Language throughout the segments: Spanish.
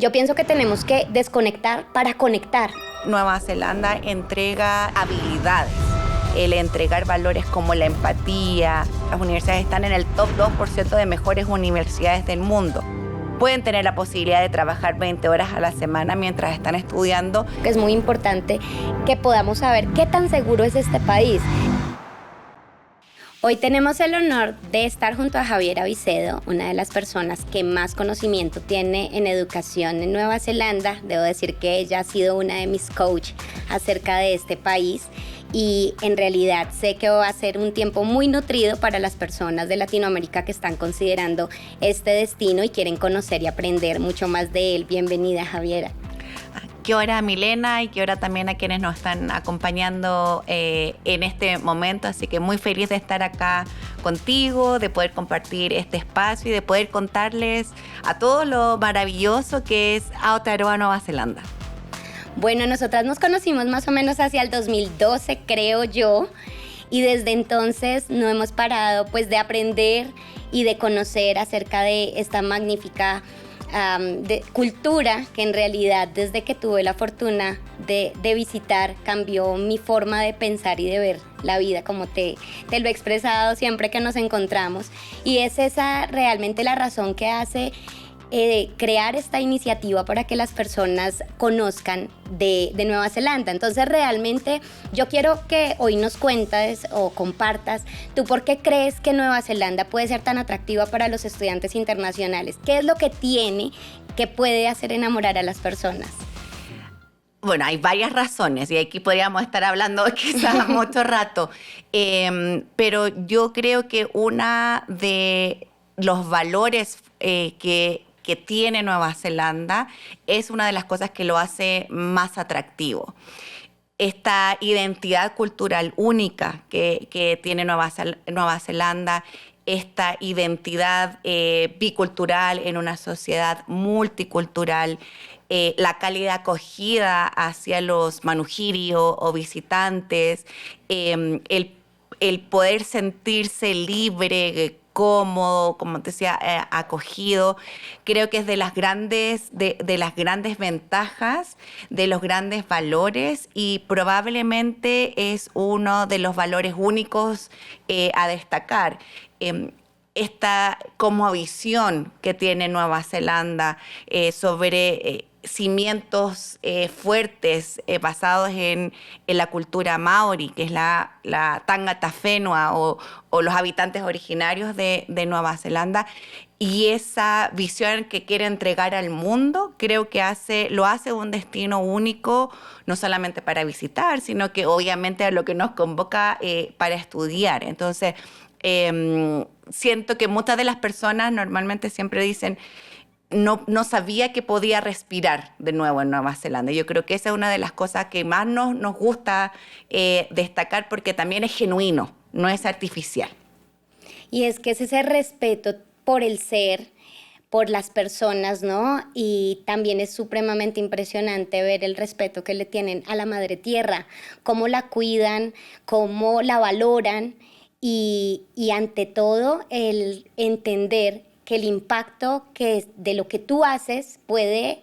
Yo pienso que tenemos que desconectar para conectar. Nueva Zelanda entrega habilidades, el entregar valores como la empatía. Las universidades están en el top 2% de mejores universidades del mundo. Pueden tener la posibilidad de trabajar 20 horas a la semana mientras están estudiando. Es muy importante que podamos saber qué tan seguro es este país. Hoy tenemos el honor de estar junto a Javiera Vicedo, una de las personas que más conocimiento tiene en educación en Nueva Zelanda. Debo decir que ella ha sido una de mis coaches acerca de este país y en realidad sé que va a ser un tiempo muy nutrido para las personas de Latinoamérica que están considerando este destino y quieren conocer y aprender mucho más de él. Bienvenida, Javiera. Qué hora, Milena, y qué hora también a quienes nos están acompañando en este momento. Así que muy feliz de estar acá contigo, de poder compartir este espacio y de poder contarles a todos lo maravilloso que es Aotearoa, Nueva Zelanda. Bueno, nosotras nos conocimos más o menos hacia el 2012, creo yo, y desde entonces no hemos parado pues de aprender y de conocer acerca de esta magnífica de cultura que en realidad desde que tuve la fortuna de visitar cambió mi forma de pensar y de ver la vida, como te lo he expresado siempre que nos encontramos, y es esa realmente la razón que hace crear esta iniciativa para que las personas conozcan de Nueva Zelanda. Entonces realmente yo quiero que hoy nos cuentes o compartas tú por qué crees que Nueva Zelanda puede ser tan atractiva para los estudiantes internacionales. ¿Qué es lo que tiene que puede hacer enamorar a las personas? Bueno, hay varias razones y aquí podríamos estar hablando quizás mucho rato, pero yo creo que una de los valores que tiene Nueva Zelanda es una de las cosas que lo hace más atractivo. Esta identidad cultural única que tiene Nueva Zelanda, esta identidad bicultural en una sociedad multicultural, la cálida acogida hacia los manujiri o visitantes, el poder sentirse libre, cómodo, como te decía, acogido. Creo que es de las grandes ventajas, de los grandes valores, y probablemente es uno de los valores únicos a destacar. Esta como visión que tiene Nueva Zelanda sobre cimientos fuertes basados en la cultura maori, que es la Tangata Whenua o los habitantes originarios de Nueva Zelanda, y esa visión que quiere entregar al mundo, creo que lo hace un destino único, no solamente para visitar, sino que obviamente a lo que nos convoca para estudiar. Entonces, siento que muchas de las personas normalmente siempre dicen, no sabía que podía respirar de nuevo en Nueva Zelanda. Yo creo que esa es una de las cosas que más nos gusta destacar, porque también es genuino, no es artificial. Y es que es ese respeto por el ser, por las personas, ¿no? Y también es supremamente impresionante ver el respeto que le tienen a la madre tierra, cómo la cuidan, cómo la valoran y ante todo el entender que el impacto de lo que tú haces puede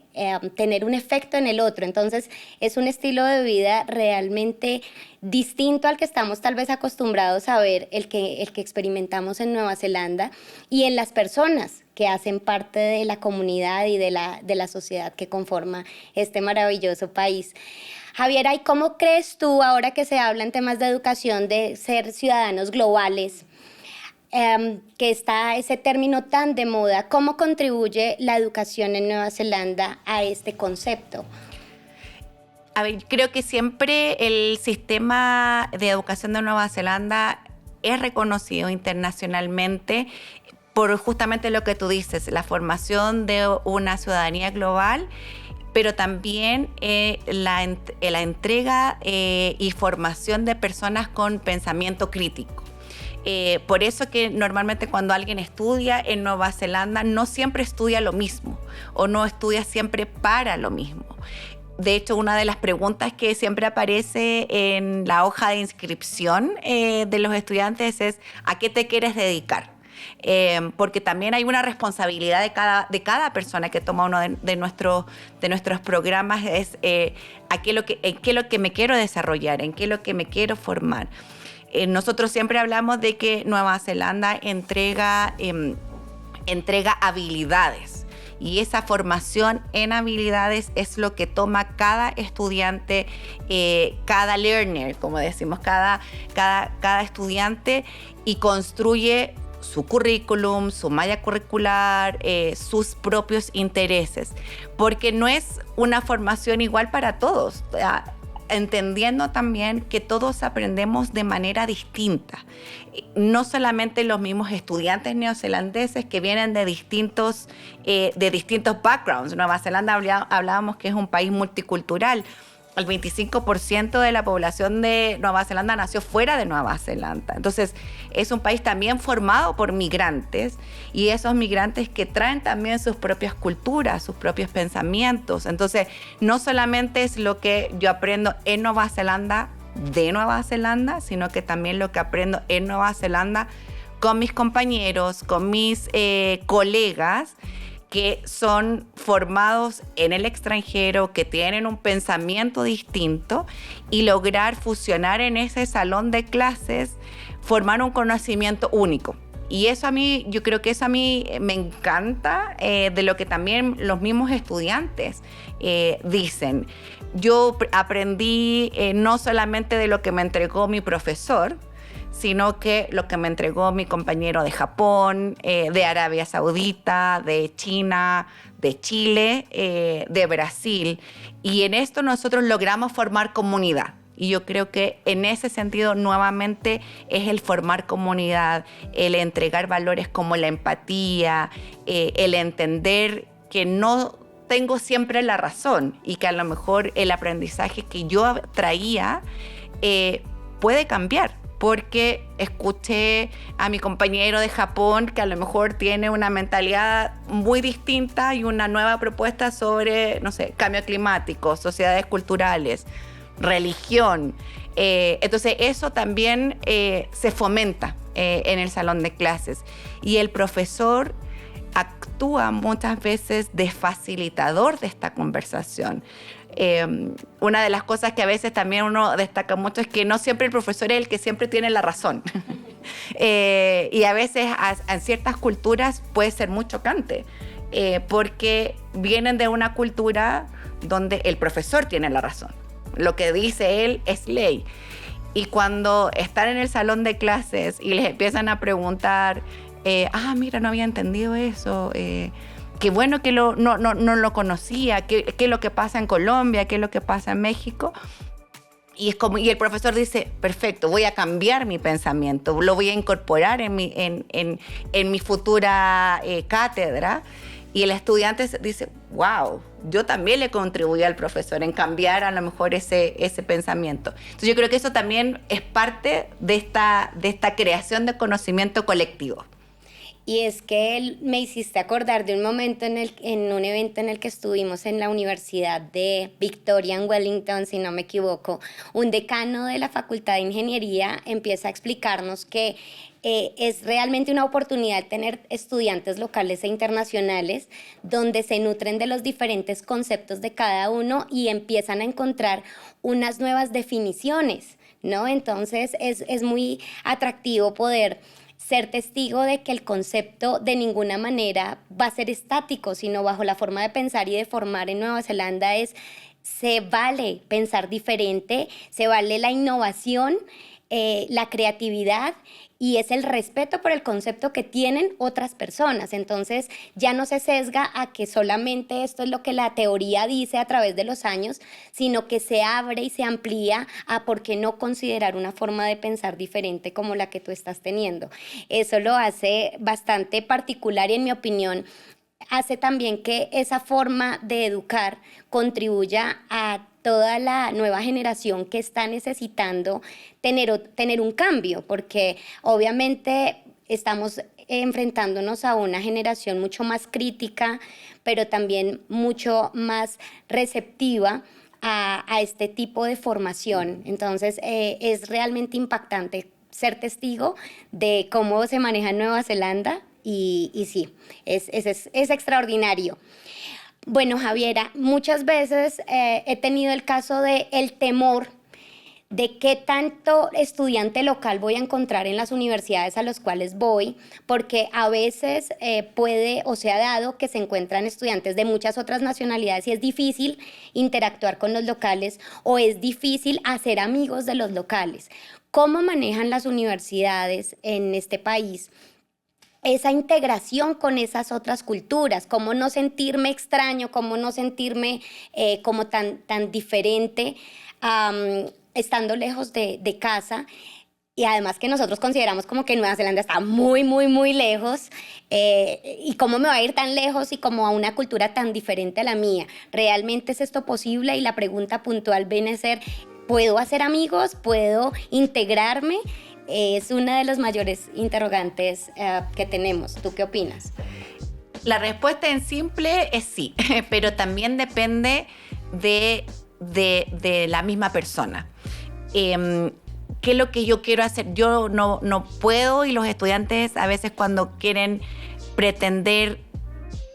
tener un efecto en el otro. Entonces es un estilo de vida realmente distinto al que estamos tal vez acostumbrados a ver, el que experimentamos en Nueva Zelanda y en las personas que hacen parte de la comunidad y de la sociedad que conforma este maravilloso país. Javiera, ¿y cómo crees tú, ahora que se habla en temas de educación, de ser ciudadanos globales, que está ese término tan de moda, cómo contribuye la educación en Nueva Zelanda a este concepto? A ver, creo que siempre el sistema de educación de Nueva Zelanda es reconocido internacionalmente por justamente lo que tú dices, la formación de una ciudadanía global, pero también la entrega y formación de personas con pensamiento crítico. Por eso que normalmente cuando alguien estudia en Nueva Zelanda no siempre estudia lo mismo o no estudia siempre para lo mismo. De hecho, una de las preguntas que siempre aparece en la hoja de inscripción de los estudiantes es ¿a qué te quieres dedicar? porque también hay una responsabilidad de cada persona que toma uno de nuestros programas, es en qué es lo que me quiero desarrollar, en qué es lo que me quiero formar. Nosotros siempre hablamos de que Nueva Zelanda entrega habilidades. Y esa formación en habilidades es lo que toma cada estudiante, cada learner, como decimos, cada estudiante, y construye su currículum, su malla curricular, sus propios intereses. Porque no es una formación igual para todos. Entendiendo también que todos aprendemos de manera distinta. No solamente los mismos estudiantes neozelandeses que vienen de distintos backgrounds. Nueva Zelanda hablábamos que es un país multicultural. El 25% de la población de Nueva Zelanda nació fuera de Nueva Zelanda. Entonces, es un país también formado por migrantes, y esos migrantes que traen también sus propias culturas, sus propios pensamientos. Entonces, no solamente es lo que yo aprendo en Nueva Zelanda, de Nueva Zelanda, sino que también lo que aprendo en Nueva Zelanda con mis compañeros, con mis colegas, que son formados en el extranjero, que tienen un pensamiento distinto, y lograr fusionar en ese salón de clases, formar un conocimiento único. Y eso yo creo que eso a mí me encanta, de lo que también los mismos estudiantes dicen. Yo aprendí no solamente de lo que me entregó mi profesor, sino que lo que me entregó mi compañero de Japón, de Arabia Saudita, de China, de Chile, de Brasil. Y en esto nosotros logramos formar comunidad. Y yo creo que en ese sentido, nuevamente, es el formar comunidad, el entregar valores como la empatía, el entender que no tengo siempre la razón, y que a lo mejor el aprendizaje que yo traía puede cambiar. Porque escuché a mi compañero de Japón que a lo mejor tiene una mentalidad muy distinta y una nueva propuesta sobre, no sé, cambio climático, sociedades culturales, religión. Entonces eso también se fomenta en el salón de clases. Y el profesor actúa muchas veces de facilitador de esta conversación. Una de las cosas que a veces también uno destaca mucho es que no siempre el profesor es el que siempre tiene la razón. Y a veces en ciertas culturas puede ser muy chocante, porque vienen de una cultura donde el profesor tiene la razón. Lo que dice él es ley. Y cuando están en el salón de clases y les empiezan a preguntar, mira, no había entendido eso, qué bueno que no lo conocía, qué es lo que pasa en Colombia, qué es lo que pasa en México. Y el profesor dice, perfecto, voy a cambiar mi pensamiento, lo voy a incorporar en mi futura cátedra. Y el estudiante dice, wow, yo también le contribuí al profesor en cambiar a lo mejor ese pensamiento. Entonces yo creo que eso también es parte de esta creación de conocimiento colectivo. Y es que me hiciste acordar de un momento en un evento en el que estuvimos en la Universidad de Victoria en Wellington, si no me equivoco. Un decano de la Facultad de Ingeniería empieza a explicarnos que es realmente una oportunidad tener estudiantes locales e internacionales donde se nutren de los diferentes conceptos de cada uno y empiezan a encontrar unas nuevas definiciones, ¿no? Entonces es muy atractivo poder ser testigo de que el concepto de ninguna manera va a ser estático, sino bajo la forma de pensar y de formar en Nueva Zelanda se vale pensar diferente, se vale la innovación, la creatividad, y es el respeto por el concepto que tienen otras personas. Entonces ya no se sesga a que solamente esto es lo que la teoría dice a través de los años, sino que se abre y se amplía a por qué no considerar una forma de pensar diferente como la que tú estás teniendo. Eso lo hace bastante particular y, en mi opinión, hace también que esa forma de educar contribuya a toda la nueva generación que está necesitando tener un cambio, porque obviamente estamos enfrentándonos a una generación mucho más crítica, pero también mucho más receptiva a este tipo de formación. Entonces es realmente impactante ser testigo de cómo se maneja en Nueva Zelanda y sí, es extraordinario. Bueno, Javiera, muchas veces he tenido el caso de el temor de qué tanto estudiante local voy a encontrar en las universidades a las cuales voy, porque a veces puede o se ha dado que se encuentran estudiantes de muchas otras nacionalidades y es difícil interactuar con los locales o es difícil hacer amigos de los locales. ¿Cómo manejan las universidades en este país esa integración con esas otras culturas? ¿Cómo no sentirme extraño? ¿Cómo no sentirme como tan diferente? Estando lejos de casa, y además que nosotros consideramos como que Nueva Zelanda está muy, muy, muy lejos, y cómo me va a ir tan lejos y como a una cultura tan diferente a la mía. ¿Realmente es esto posible? Y la pregunta puntual viene a ser, ¿puedo hacer amigos? ¿Puedo integrarme? Es una de los mayores interrogantes que tenemos. ¿Tú qué opinas? La respuesta en simple es sí, pero también depende de la misma persona. ¿Qué es lo que yo quiero hacer? Yo no puedo, y los estudiantes a veces cuando quieren pretender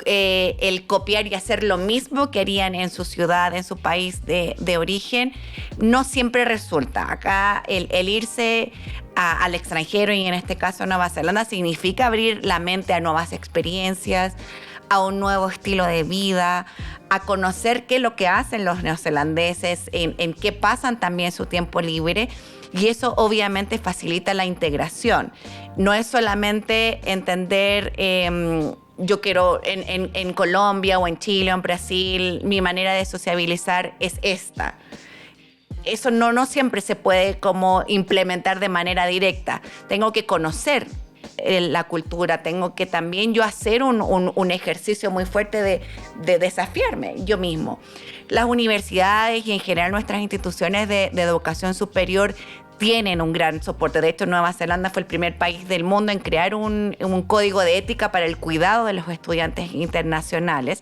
el copiar y hacer lo mismo que harían en su ciudad, en su país de origen, no siempre resulta. Acá el irse al extranjero, y en este caso a Nueva Zelanda, significa abrir la mente a nuevas experiencias, a un nuevo estilo de vida, a conocer qué es lo que hacen los neozelandeses, en qué pasan también su tiempo libre, y eso obviamente facilita la integración. No es solamente entender, yo quiero en Colombia o en Chile o en Brasil, mi manera de sociabilizar es esta. Eso no siempre se puede como implementar de manera directa. Tengo que conocer la cultura, tengo que también yo hacer un ejercicio muy fuerte de desafiarme yo mismo. Las universidades y en general nuestras instituciones de educación superior tienen un gran soporte. De hecho, Nueva Zelanda fue el primer país del mundo en crear un código de ética para el cuidado de los estudiantes internacionales.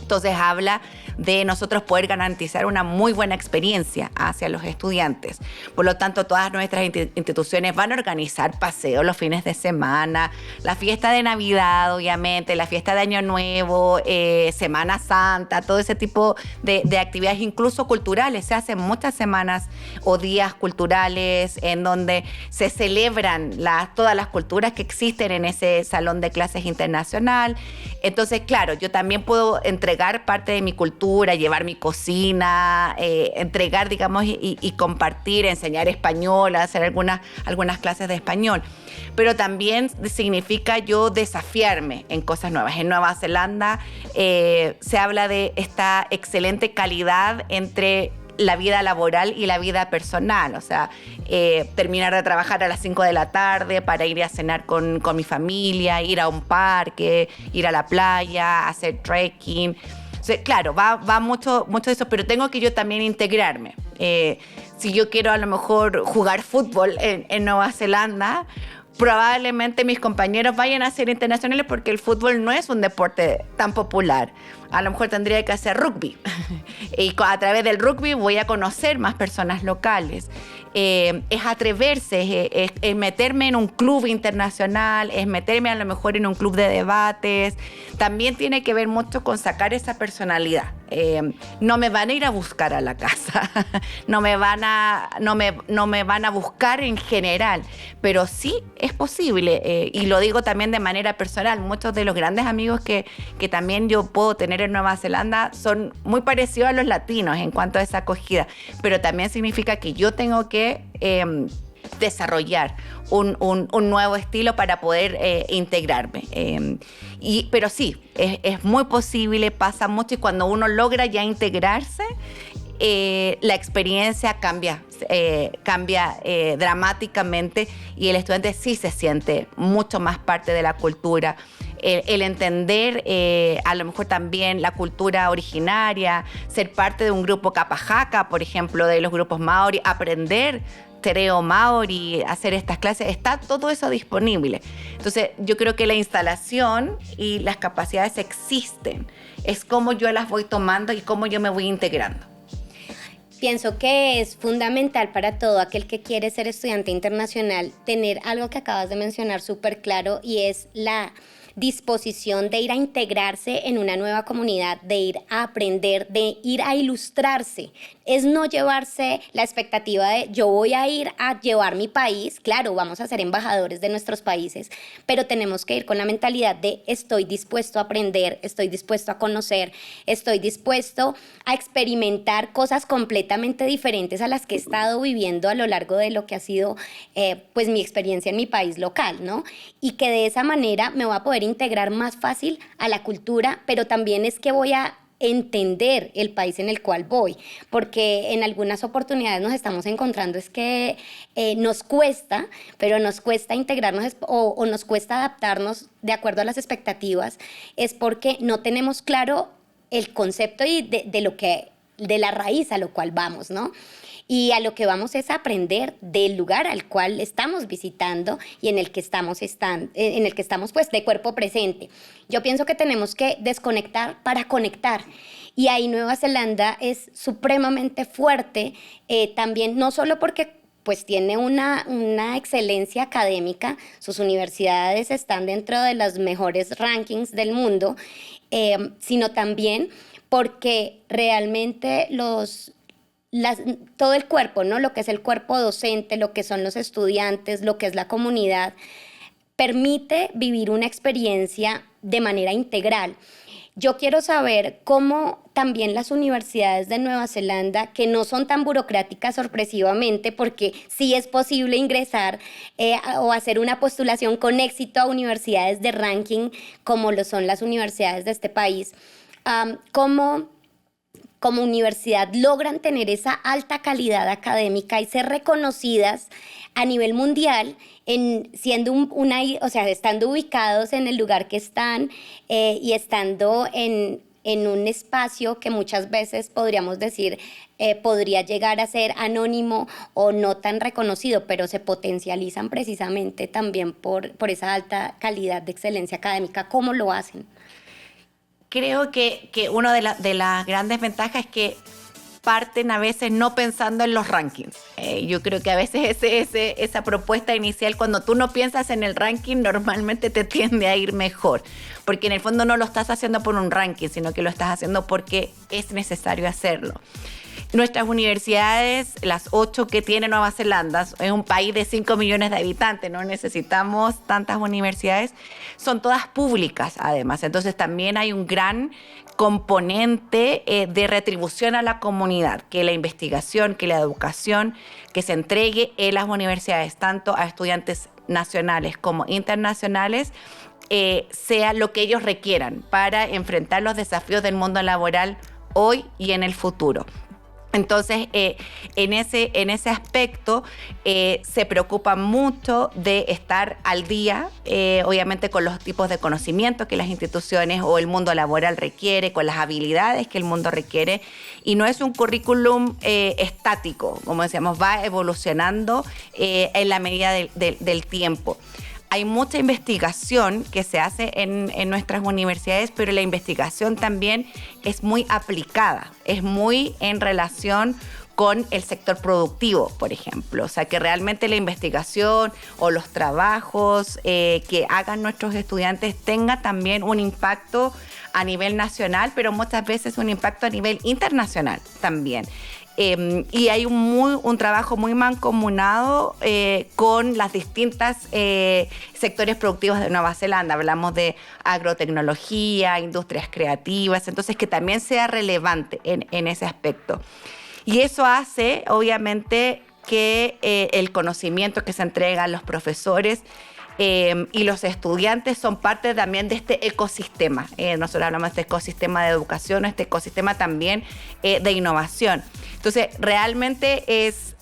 Entonces habla de nosotros poder garantizar una muy buena experiencia hacia los estudiantes. Por lo tanto, todas nuestras instituciones van a organizar paseos los fines de semana, la fiesta de Navidad, obviamente, la fiesta de Año Nuevo, Semana Santa, todo ese tipo de actividades, incluso culturales. Se hacen muchas semanas o días culturales en donde se celebran todas las culturas que existen en ese salón de clases internacional. Entonces, claro, yo también puedo entregar parte de mi cultura, llevar mi cocina, entregar, digamos, y compartir, enseñar español, hacer algunas clases de español. Pero también significa yo desafiarme en cosas nuevas. En Nueva Zelanda se habla de esta excelente calidad entre la vida laboral y la vida personal, o sea, terminar de trabajar a las 5 de la tarde para ir a cenar con mi familia, ir a un parque, ir a la playa, hacer trekking. O sea, claro, va mucho de eso, pero tengo que yo también integrarme. Si yo quiero a lo mejor jugar fútbol en Nueva Zelanda, probablemente mis compañeros vayan a ser internacionales porque el fútbol no es un deporte tan popular. A lo mejor tendría que hacer rugby. Y a través del rugby voy a conocer más personas locales. Es atreverse, es meterme en un club internacional, es meterme a lo mejor en un club de debates. También tiene que ver mucho con sacar esa personalidad. No me van a ir a buscar a la casa, no me van a buscar en general, pero sí es posible, y lo digo también de manera personal. Muchos de los grandes amigos que también yo puedo tener en Nueva Zelanda son muy parecidos a los latinos en cuanto a esa acogida, pero también significa que yo tengo que desarrollar un nuevo estilo para poder integrarme. Pero sí, es muy posible, pasa mucho, y cuando uno logra ya integrarse, la experiencia cambia dramáticamente, y el estudiante sí se siente mucho más parte de la cultura. El entender a lo mejor también la cultura originaria, ser parte de un grupo Kapahaka, por ejemplo, de los grupos Maori, aprender tereo Maori, hacer estas clases, está todo eso disponible. Entonces, yo creo que la instalación y las capacidades existen. Es cómo yo las voy tomando y cómo yo me voy integrando. Pienso que es fundamental para todo aquel que quiere ser estudiante internacional tener algo que acabas de mencionar súper claro, y es la disposición de ir a integrarse en una nueva comunidad, de ir a aprender, de ir a ilustrarse. Es no llevarse la expectativa de yo voy a ir a llevar mi país, claro, vamos a ser embajadores de nuestros países, pero tenemos que ir con la mentalidad de estoy dispuesto a aprender, estoy dispuesto a conocer, estoy dispuesto a experimentar cosas completamente diferentes a las que he estado viviendo a lo largo de lo que ha sido pues mi experiencia en mi país local, ¿no? Y que de esa manera me voy a poder integrar más fácil a la cultura, pero también es que voy a entender el país en el cual voy, porque en algunas oportunidades nos estamos encontrando es que nos cuesta, pero nos cuesta integrarnos o nos cuesta adaptarnos de acuerdo a las expectativas, es porque no tenemos claro el concepto y de la raíz a lo cual vamos, ¿no? Y a lo que vamos es a aprender del lugar al cual estamos visitando y en el que estamos pues de cuerpo presente. Yo pienso que tenemos que desconectar para conectar. Y ahí Nueva Zelanda es supremamente fuerte, también no solo porque pues tiene una excelencia académica, sus universidades están dentro de los mejores rankings del mundo, sino también porque realmente todo el cuerpo, ¿no? Lo que es el cuerpo docente, lo que son los estudiantes, lo que es la comunidad, permite vivir una experiencia de manera integral. Yo quiero saber cómo también las universidades de Nueva Zelanda, que no son tan burocráticas sorpresivamente, porque sí es posible ingresar o hacer una postulación con éxito a universidades de ranking, como lo son las universidades de este país, cómo como universidad logran tener esa alta calidad académica y ser reconocidas a nivel mundial siendo estando ubicados en el lugar que están y estando en un espacio que muchas veces podríamos decir podría llegar a ser anónimo o no tan reconocido, pero se potencializan precisamente también por esa alta calidad de excelencia académica. ¿Cómo lo hacen? Creo que una de las grandes ventajas es que parten a veces no pensando en los rankings. Yo creo que a veces esa propuesta inicial, cuando tú no piensas en el ranking, normalmente te tiende a ir mejor. Porque en el fondo no lo estás haciendo por un ranking, sino que lo estás haciendo porque es necesario hacerlo. Nuestras universidades, las 8 que tiene Nueva Zelanda, es un país de 5 millones de habitantes, no necesitamos tantas universidades, son todas públicas además, entonces también hay un gran componente de retribución a la comunidad, que la investigación, que la educación, que se entregue en las universidades, tanto a estudiantes nacionales como internacionales, sea lo que ellos requieran para enfrentar los desafíos del mundo laboral hoy y en el futuro. Entonces, en ese aspecto se preocupan mucho de estar al día, obviamente con los tipos de conocimiento que las instituciones o el mundo laboral requiere, con las habilidades que el mundo requiere, y no es un currículum estático, como decíamos, va evolucionando en la medida del tiempo. Hay mucha investigación que se hace en nuestras universidades, pero la investigación también es muy aplicada, es muy en relación con el sector productivo, por ejemplo. O sea, que realmente la investigación o los trabajos que hagan nuestros estudiantes tenga también un impacto a nivel nacional, pero muchas veces un impacto a nivel internacional también. Y hay un trabajo muy mancomunado con las distintas sectores productivos de Nueva Zelanda. Hablamos de agrotecnología, industrias creativas, entonces que también sea relevante en ese aspecto. Y eso hace, obviamente, que el conocimiento que se entrega a los profesores y los estudiantes son parte también de este ecosistema. Nosotros hablamos de este ecosistema de educación, este ecosistema también de innovación. Entonces, realmente es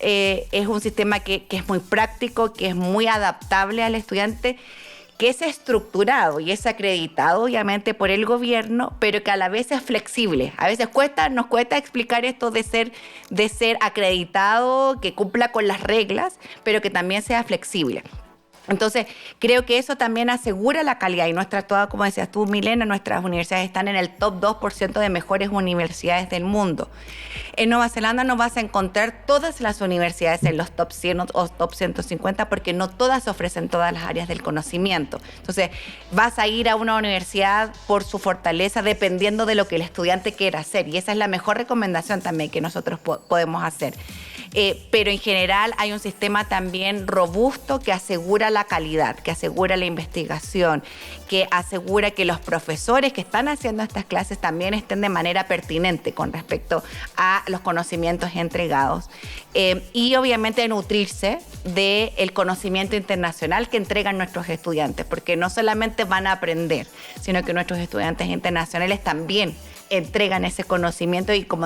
un sistema que es muy práctico, que es muy adaptable al estudiante, que es estructurado y es acreditado obviamente por el gobierno, pero que a la vez es flexible. A veces nos cuesta explicar esto de ser acreditado, que cumpla con las reglas, pero que también sea flexible. Entonces, creo que eso también asegura la calidad y todas, como decías tú, Milena, nuestras universidades están en el top 2% de mejores universidades del mundo. En Nueva Zelanda no vas a encontrar todas las universidades en los top 100 o top 150 porque no todas ofrecen todas las áreas del conocimiento. Entonces, vas a ir a una universidad por su fortaleza dependiendo de lo que el estudiante quiera hacer y esa es la mejor recomendación también que nosotros podemos hacer. Pero en general hay un sistema también robusto que asegura la calidad, que asegura la investigación, que asegura que los profesores que están haciendo estas clases también estén de manera pertinente con respecto a los conocimientos entregados. Y obviamente nutrirse del conocimiento internacional que entregan nuestros estudiantes, porque no solamente van a aprender, sino que nuestros estudiantes internacionales también entregan ese conocimiento y como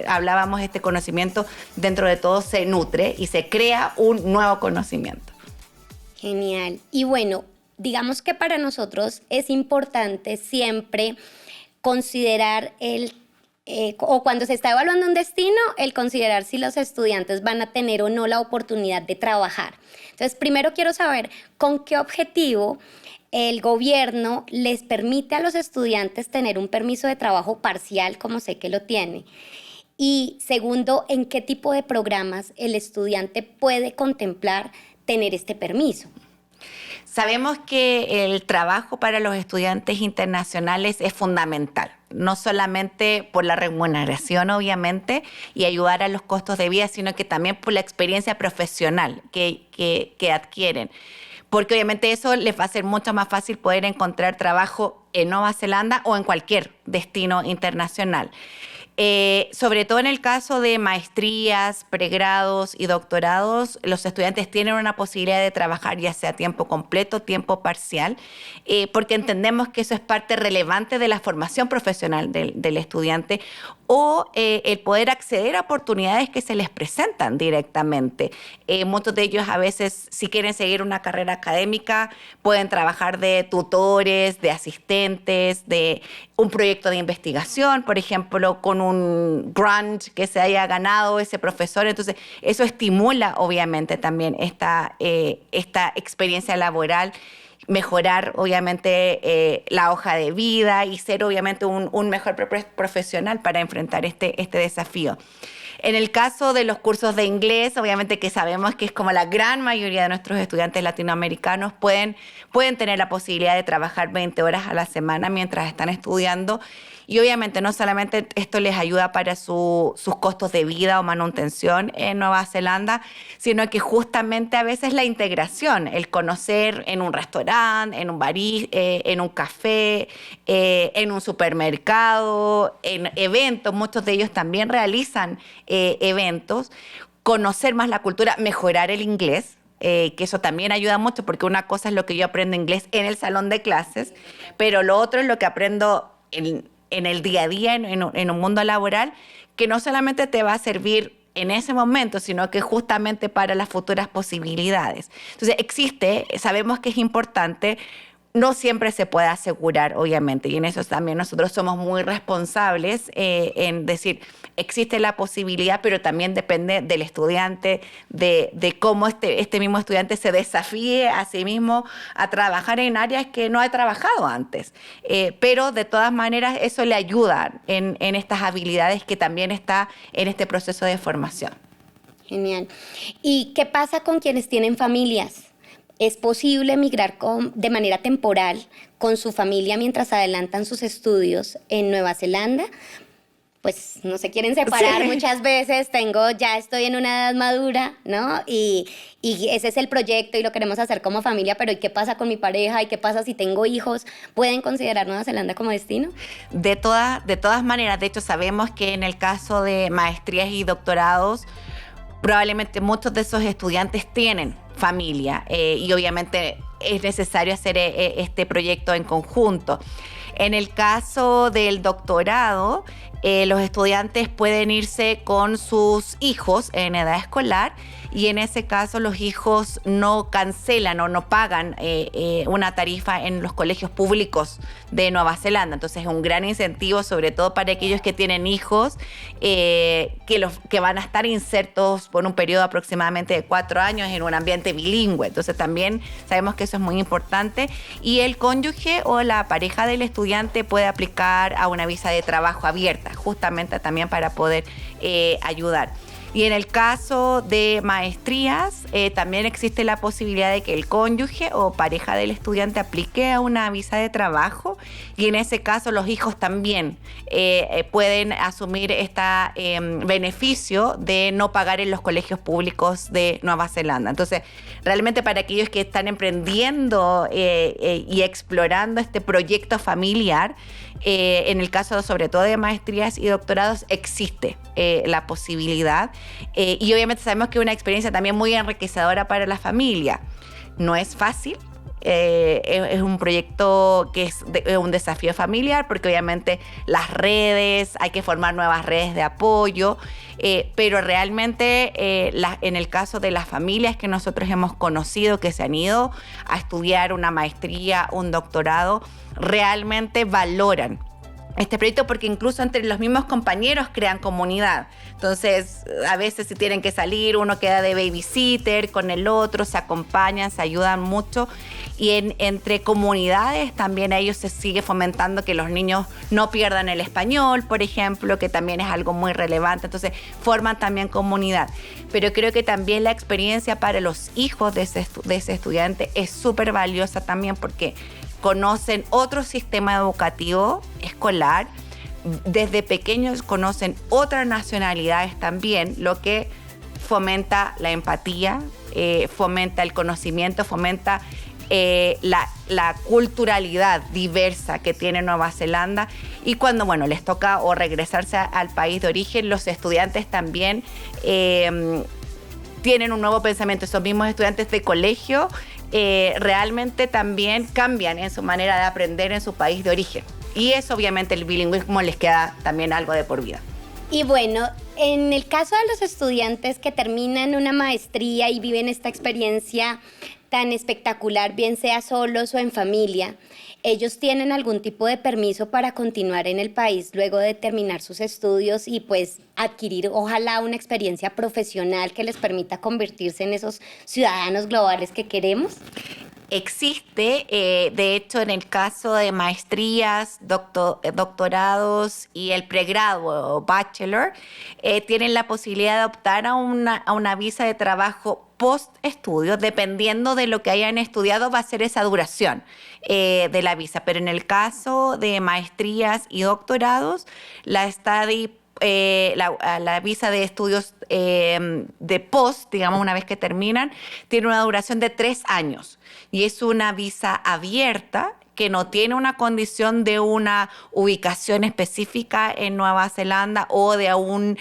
hablábamos, este conocimiento dentro de todo se nutre y se crea un nuevo conocimiento. Genial. Y bueno, digamos que para nosotros es importante siempre considerar o cuando se está evaluando un destino, el considerar si los estudiantes van a tener o no la oportunidad de trabajar. Entonces, primero quiero saber con qué objetivo el gobierno les permite a los estudiantes tener un permiso de trabajo parcial, como sé que lo tiene. Y segundo, ¿en qué tipo de programas el estudiante puede contemplar tener este permiso? Sabemos que el trabajo para los estudiantes internacionales es fundamental, no solamente por la remuneración, obviamente, y ayudar a los costos de vida, sino que también por la experiencia profesional que adquieren. Porque obviamente eso les va a ser mucho más fácil poder encontrar trabajo en Nueva Zelanda o en cualquier destino internacional. Sobre todo en el caso de maestrías, pregrados y doctorados, los estudiantes tienen una posibilidad de trabajar ya sea tiempo completo, tiempo parcial, porque entendemos que eso es parte relevante de la formación profesional del estudiante o el poder acceder a oportunidades que se les presentan directamente. Muchos de ellos a veces, si quieren seguir una carrera académica, pueden trabajar de tutores, de asistentes, de un proyecto de investigación, por ejemplo, con un grant que se haya ganado ese profesor. Entonces, eso estimula obviamente también esta experiencia laboral, mejorar obviamente la hoja de vida y ser obviamente un mejor profesional para enfrentar este desafío. En el caso de los cursos de inglés, obviamente que sabemos que es como la gran mayoría de nuestros estudiantes latinoamericanos pueden tener la posibilidad de trabajar 20 horas a la semana mientras están estudiando. Y obviamente no solamente esto les ayuda para sus costos de vida o manutención en Nueva Zelanda, sino que justamente a veces la integración, el conocer en un restaurante, en un bar, en un café, en un supermercado, en eventos, muchos de ellos también realizan eventos, conocer más la cultura, mejorar el inglés. Que eso también ayuda mucho porque una cosa es lo que yo aprendo inglés en el salón de clases, pero lo otro es lo que aprendo en el día a día, en un mundo laboral, que no solamente te va a servir en ese momento, sino que justamente para las futuras posibilidades. Entonces sabemos que es importante, no siempre se puede asegurar, obviamente, y en eso también nosotros somos muy responsables en decir, existe la posibilidad, pero también depende del estudiante, de cómo este mismo estudiante se desafíe a sí mismo a trabajar en áreas que no ha trabajado antes. Pero de todas maneras eso le ayuda en estas habilidades que también está en este proceso de formación. Genial. ¿Y qué pasa con quienes tienen familias? ¿Es posible emigrar de manera temporal con su familia mientras adelantan sus estudios en Nueva Zelanda? Pues no se quieren separar sí. Muchas veces, ya estoy en una edad madura, ¿no? Y ese es el proyecto y lo queremos hacer como familia, pero ¿y qué pasa con mi pareja? ¿Y qué pasa si tengo hijos? ¿Pueden considerar Nueva Zelanda como destino? De todas maneras, de hecho sabemos que en el caso de maestrías y doctorados, probablemente muchos de esos estudiantes tienen familia y obviamente es necesario hacer este proyecto en conjunto. En el caso del doctorado, los estudiantes pueden irse con sus hijos en edad escolar y en ese caso los hijos no cancelan o no pagan una tarifa en los colegios públicos de Nueva Zelanda. Entonces es un gran incentivo, sobre todo para aquellos que tienen hijos que van a estar insertos por un periodo aproximadamente de 4 años en un ambiente bilingüe. Entonces también sabemos que eso es muy importante. Y el cónyuge o la pareja del estudiante puede aplicar a una visa de trabajo abierta, justamente también para poder ayudar. Y en el caso de maestrías, también existe la posibilidad de que el cónyuge o pareja del estudiante aplique a una visa de trabajo y en ese caso los hijos también pueden asumir este beneficio de no pagar en los colegios públicos de Nueva Zelanda. Entonces, realmente para aquellos que están emprendiendo y explorando este proyecto familiar, en el caso sobre todo de maestrías y doctorados existe la posibilidad y obviamente sabemos que es una experiencia también muy enriquecedora para la familia. No es fácil, es un proyecto que es un desafío familiar porque obviamente las redes, hay que formar nuevas redes de apoyo, pero realmente en el caso de las familias que nosotros hemos conocido que se han ido a estudiar una maestría, un doctorado, realmente valoran este proyecto porque incluso entre los mismos compañeros crean comunidad. Entonces, a veces si tienen que salir, uno queda de babysitter con el otro, se acompañan, se ayudan mucho. Y entre comunidades también a ellos se sigue fomentando que los niños no pierdan el español, por ejemplo, que también es algo muy relevante. Entonces, forman también comunidad. Pero creo que también la experiencia para los hijos de ese estudiante es súper valiosa también porque conocen otro sistema educativo escolar, desde pequeños conocen otras nacionalidades también, lo que fomenta la empatía, fomenta el conocimiento, fomenta la culturalidad diversa que tiene Nueva Zelanda y cuando les toca o regresarse al país de origen, los estudiantes también tienen un nuevo pensamiento. Esos mismos estudiantes de colegio realmente también cambian en su manera de aprender en su país de origen. Y eso obviamente el bilingüismo les queda también algo de por vida. Y bueno, en el caso de los estudiantes que terminan una maestría y viven esta experiencia tan espectacular, bien sea solos o en familia, ¿ellos tienen algún tipo de permiso para continuar en el país luego de terminar sus estudios y pues adquirir ojalá una experiencia profesional que les permita convertirse en esos ciudadanos globales que queremos? Existe, de hecho, en el caso de maestrías, doctorados y el pregrado o bachelor, tienen la posibilidad de optar a una visa de trabajo post-estudio, dependiendo de lo que hayan estudiado, va a ser esa duración de la visa. Pero en el caso de maestrías y doctorados, la visa de estudios de post, digamos, una vez que terminan, tiene una duración de 3 años y es una visa abierta que no tiene una condición de una ubicación específica en Nueva Zelanda o de un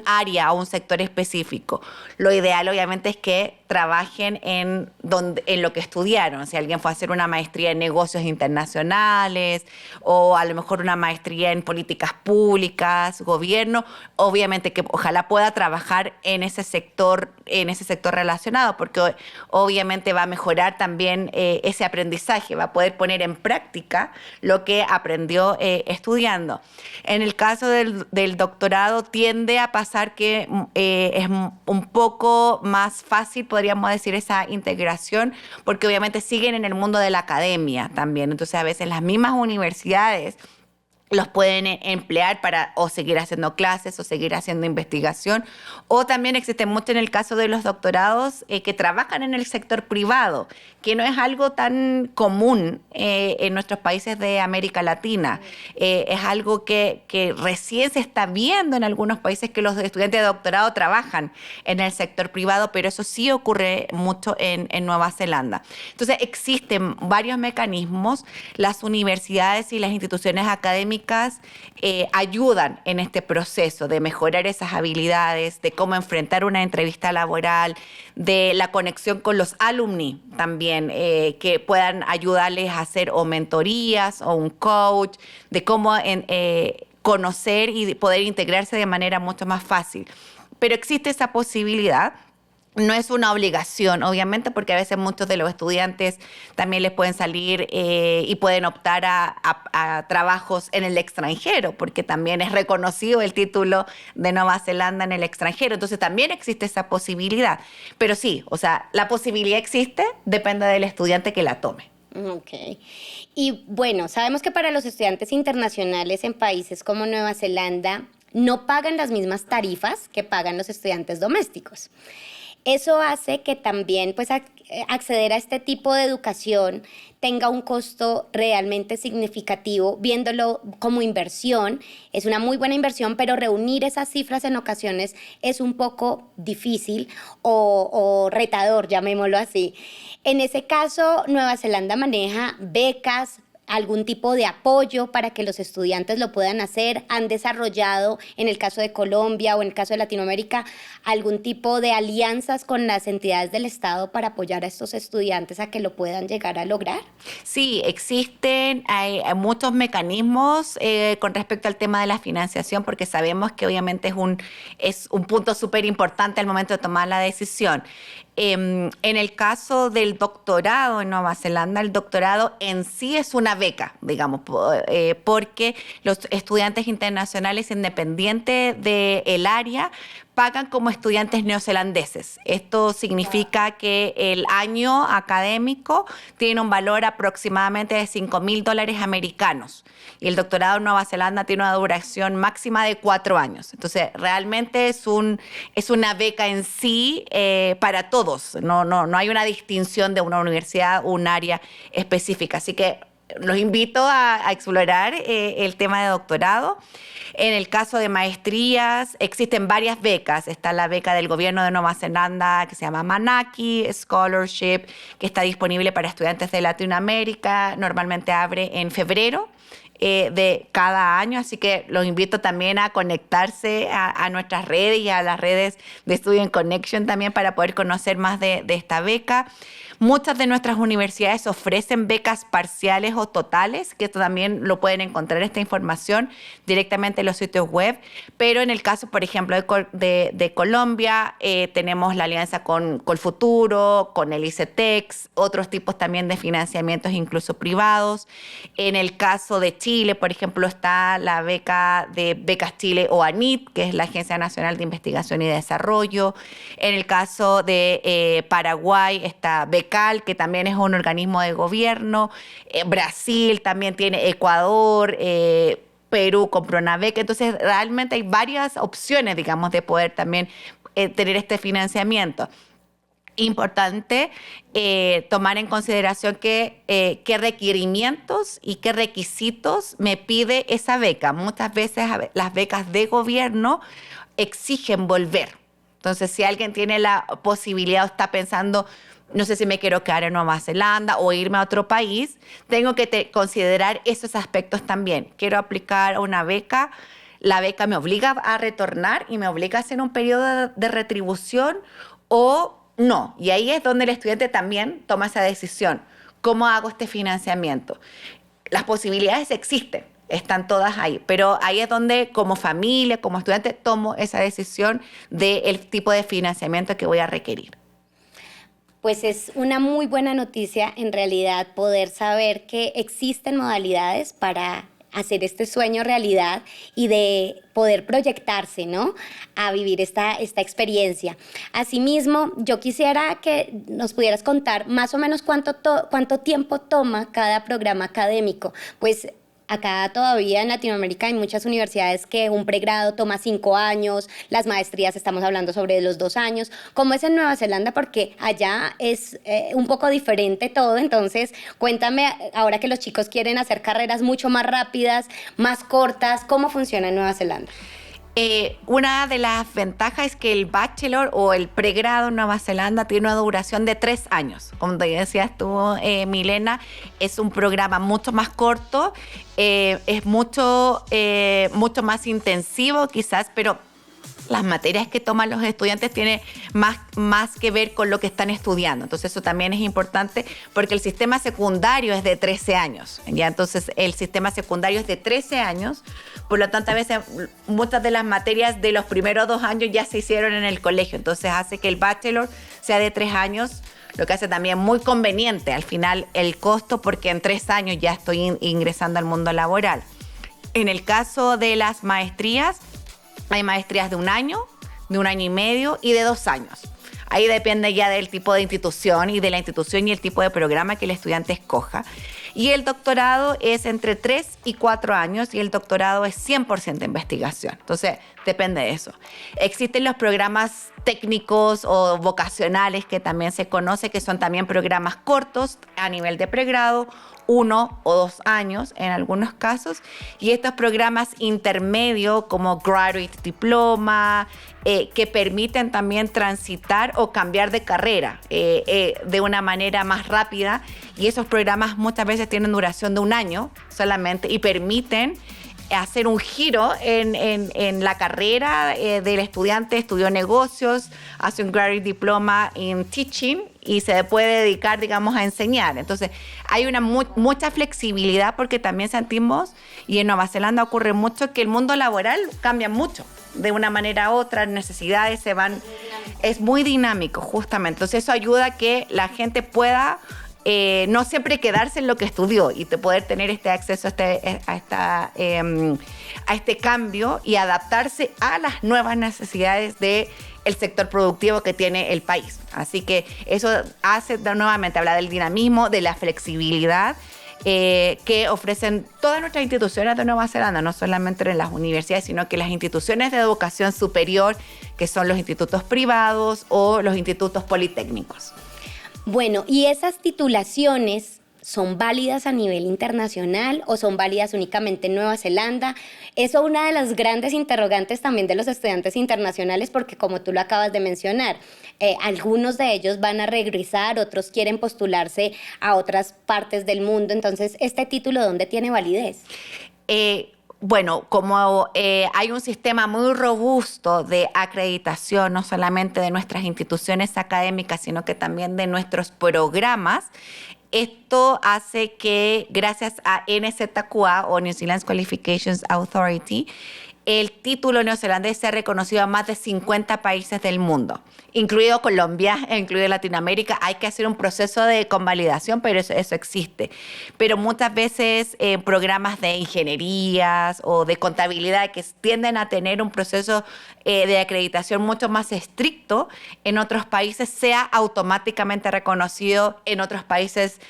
área o un sector específico. Lo ideal, obviamente, es que trabajen en lo que estudiaron. Si alguien fue a hacer una maestría en negocios internacionales o a lo mejor una maestría en políticas públicas, gobierno, obviamente que ojalá pueda trabajar en ese sector relacionado, porque obviamente va a mejorar también ese aprendizaje, va a poder poner en práctica lo que aprendió estudiando. En el caso del doctorado tiende a pasar que es un poco más fácil, podríamos decir, esa integración, porque obviamente siguen en el mundo de la academia también. Entonces a veces las mismas universidades los pueden emplear para o seguir haciendo clases o seguir haciendo investigación. O también existe mucho en el caso de los doctorados que trabajan en el sector privado, que no es algo tan común en nuestros países de América Latina. Es algo que recién se está viendo en algunos países que los estudiantes de doctorado trabajan en el sector privado, pero eso sí ocurre mucho en Nueva Zelanda. Entonces existen varios mecanismos. Las universidades y las instituciones académicas ayudan en este proceso de mejorar esas habilidades, de cómo enfrentar una entrevista laboral, de la conexión con los alumni también, que puedan ayudarles a hacer o mentorías o un coach, de cómo conocer y poder integrarse de manera mucho más fácil. Pero existe esa posibilidad. No es una obligación, obviamente, porque a veces muchos de los estudiantes también les pueden salir y pueden optar a trabajos en el extranjero, porque también es reconocido el título de Nueva Zelanda en el extranjero. Entonces también existe esa posibilidad. Pero sí, o sea, la posibilidad existe, depende del estudiante que la tome. Ok. Y bueno, sabemos que para los estudiantes internacionales en países como Nueva Zelanda no pagan las mismas tarifas que pagan los estudiantes domésticos. Eso hace que también pues, acceder a este tipo de educación tenga un costo realmente significativo, viéndolo como inversión. Es una muy buena inversión, pero reunir esas cifras en ocasiones es un poco difícil o retador, llamémoslo así. En ese caso, Nueva Zelanda maneja becas, algún tipo de apoyo para que los estudiantes lo puedan hacer. Han desarrollado, en el caso de Colombia o en el caso de Latinoamérica, algún tipo de alianzas con las entidades del Estado para apoyar a estos estudiantes a que lo puedan llegar a lograr. Sí, existen hay muchos mecanismos con respecto al tema de la financiación, porque sabemos que obviamente es un punto súper importante al momento de tomar la decisión. En el caso del doctorado en Nueva Zelanda, el doctorado en sí es una beca, digamos, porque los estudiantes internacionales, independientes del área, pagan como estudiantes neozelandeses. Esto significa que el año académico tiene un valor aproximadamente de $5,000 americanos. Y el doctorado en Nueva Zelanda tiene una duración máxima de 4 años. Entonces, realmente es una beca en sí para todos. No hay una distinción de una universidad o un área específica. Así que los invito a explorar el tema de doctorado. En el caso de maestrías, existen varias becas. Está la beca del gobierno de Nueva Zelanda que se llama Manaki Scholarship, que está disponible para estudiantes de Latinoamérica. Normalmente abre en febrero de cada año, así que los invito también a conectarse a nuestras redes y a las redes de Student Connection también para poder conocer más de esta beca. Muchas de nuestras universidades ofrecen becas parciales o totales, que esto también lo pueden encontrar esta información directamente en los sitios web, pero en el caso, por ejemplo, de Colombia, tenemos la alianza con Colfuturo, con el ICETEX, otros tipos también de financiamientos, incluso privados. En el caso de Chile, por ejemplo, está la beca de Becas Chile o ANIT, que es la Agencia Nacional de Investigación y Desarrollo. En el caso de Paraguay está Becal, que también es un organismo de gobierno. Brasil también tiene, Ecuador, Perú con Pronabeca. Entonces, realmente hay varias opciones, digamos, de poder también tener este financiamiento. Importante tomar en consideración qué requerimientos y qué requisitos me pide esa beca. Muchas veces las becas de gobierno exigen volver. Entonces, si alguien tiene la posibilidad o está pensando, no sé si me quiero quedar en Nueva Zelanda o irme a otro país, tengo que considerar esos aspectos también. Quiero aplicar a una beca, la beca me obliga a retornar y me obliga a hacer un periodo de retribución o no. Y ahí es donde el estudiante también toma esa decisión. ¿Cómo hago este financiamiento? Las posibilidades existen, están todas ahí, pero ahí es donde como familia, como estudiante, tomo esa decisión del tipo de financiamiento que voy a requerir. Pues es una muy buena noticia en realidad poder saber que existen modalidades para hacer este sueño realidad y de poder proyectarse, ¿no?, a vivir esta experiencia. Asimismo, yo quisiera que nos pudieras contar más o menos cuánto tiempo toma cada programa académico. Pues acá todavía en Latinoamérica hay muchas universidades que un pregrado toma 5 años, las maestrías estamos hablando sobre los 2 años. ¿Cómo es en Nueva Zelanda? Porque allá es un poco diferente todo, entonces cuéntame, ahora que los chicos quieren hacer carreras mucho más rápidas, más cortas, ¿cómo funciona en Nueva Zelanda? Una de las ventajas es que el bachelor o el pregrado en Nueva Zelanda tiene una duración de 3 años. Como te decías tú, Milena, es un programa mucho más corto, es mucho más intensivo quizás, pero las materias que toman los estudiantes tienen más que ver con lo que están estudiando. Entonces eso también es importante porque el sistema secundario es de 13 años. ¿Ya? Entonces el sistema secundario es de 13 años, por lo tanto a veces muchas de las materias de los primeros 2 años ya se hicieron en el colegio. Entonces hace que el bachelor sea de 3 años, lo que hace también muy conveniente al final el costo porque en 3 años ya estoy ingresando al mundo laboral. En el caso de las maestrías, hay maestrías de 1 año, de 1 año y medio y de 2 años. Ahí depende ya del tipo de institución y de la institución y el tipo de programa que el estudiante escoja. Y el doctorado es entre 3 y 4 años y el doctorado es 100% investigación. Entonces, depende de eso. Existen los programas técnicos o vocacionales que también se conoce, que son también programas cortos a nivel de pregrado, 1 o 2 años en algunos casos. Y estos programas intermedios como Graduate Diploma, que permiten también transitar o cambiar de carrera de una manera más rápida. Y esos programas muchas veces tienen duración de 1 año solamente y permiten hacer un giro en la carrera del estudiante. Estudió negocios, hace un graduate diploma en teaching y se puede dedicar, digamos, a enseñar. Entonces, hay una mucha flexibilidad porque también sentimos, y en Nueva Zelanda ocurre mucho, que el mundo laboral cambia mucho. De una manera a otra, necesidades se van... Es muy dinámico, justamente. Entonces, eso ayuda a que la gente pueda... no siempre quedarse en lo que estudió y poder tener este acceso a este cambio y adaptarse a las nuevas necesidades del sector productivo que tiene el país. Así que eso hace, nuevamente, habla del dinamismo, de la flexibilidad que ofrecen todas nuestras instituciones de Nueva Zelanda, no solamente en las universidades, sino que las instituciones de educación superior, que son los institutos privados o los institutos politécnicos. Bueno, ¿y esas titulaciones son válidas a nivel internacional o son válidas únicamente en Nueva Zelanda? Eso es una de las grandes interrogantes también de los estudiantes internacionales porque, como tú lo acabas de mencionar, algunos de ellos van a regresar, otros quieren postularse a otras partes del mundo. Entonces, ¿este título dónde tiene validez? Bueno, como hay un sistema muy robusto de acreditación, no solamente de nuestras instituciones académicas, sino que también de nuestros programas, esto hace que, gracias a NZQA o New Zealand Qualifications Authority, el título neozelandés sea reconocido a más de 50 países del mundo, incluido Colombia, incluido Latinoamérica. Hay que hacer un proceso de convalidación, pero eso existe. Pero muchas veces programas de ingenierías o de contabilidad que tienden a tener un proceso de acreditación mucho más estricto en otros países, sea automáticamente reconocido en otros países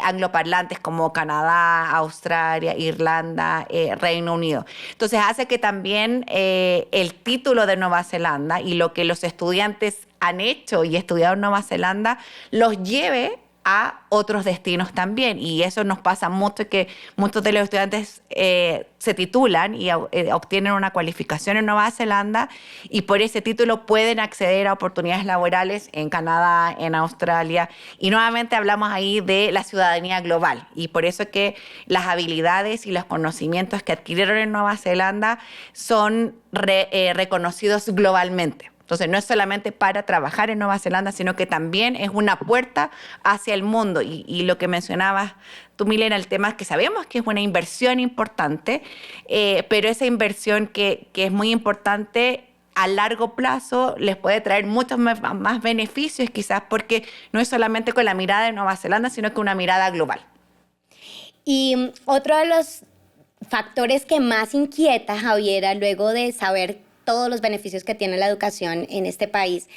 angloparlantes como Canadá, Australia, Irlanda, Reino Unido. Entonces hace que también el título de Nueva Zelanda y lo que los estudiantes han hecho y estudiado en Nueva Zelanda los lleve a otros destinos también. Y eso nos pasa mucho, que muchos de los estudiantes se titulan y obtienen una cualificación en Nueva Zelanda y por ese título pueden acceder a oportunidades laborales en Canadá, en Australia. Y nuevamente hablamos ahí de la ciudadanía global. Y por eso es que las habilidades y los conocimientos que adquirieron en Nueva Zelanda son reconocidos globalmente. Entonces, no es solamente para trabajar en Nueva Zelanda, sino que también es una puerta hacia el mundo. Y lo que mencionabas tú, Milena, el tema es que sabemos que es una inversión importante, pero esa inversión que es muy importante a largo plazo les puede traer muchos más beneficios, quizás porque no es solamente con la mirada de Nueva Zelanda, sino con una mirada global. Y otro de los factores que más inquieta, Javiera, luego de saber todos los beneficios que tiene la educación en este país,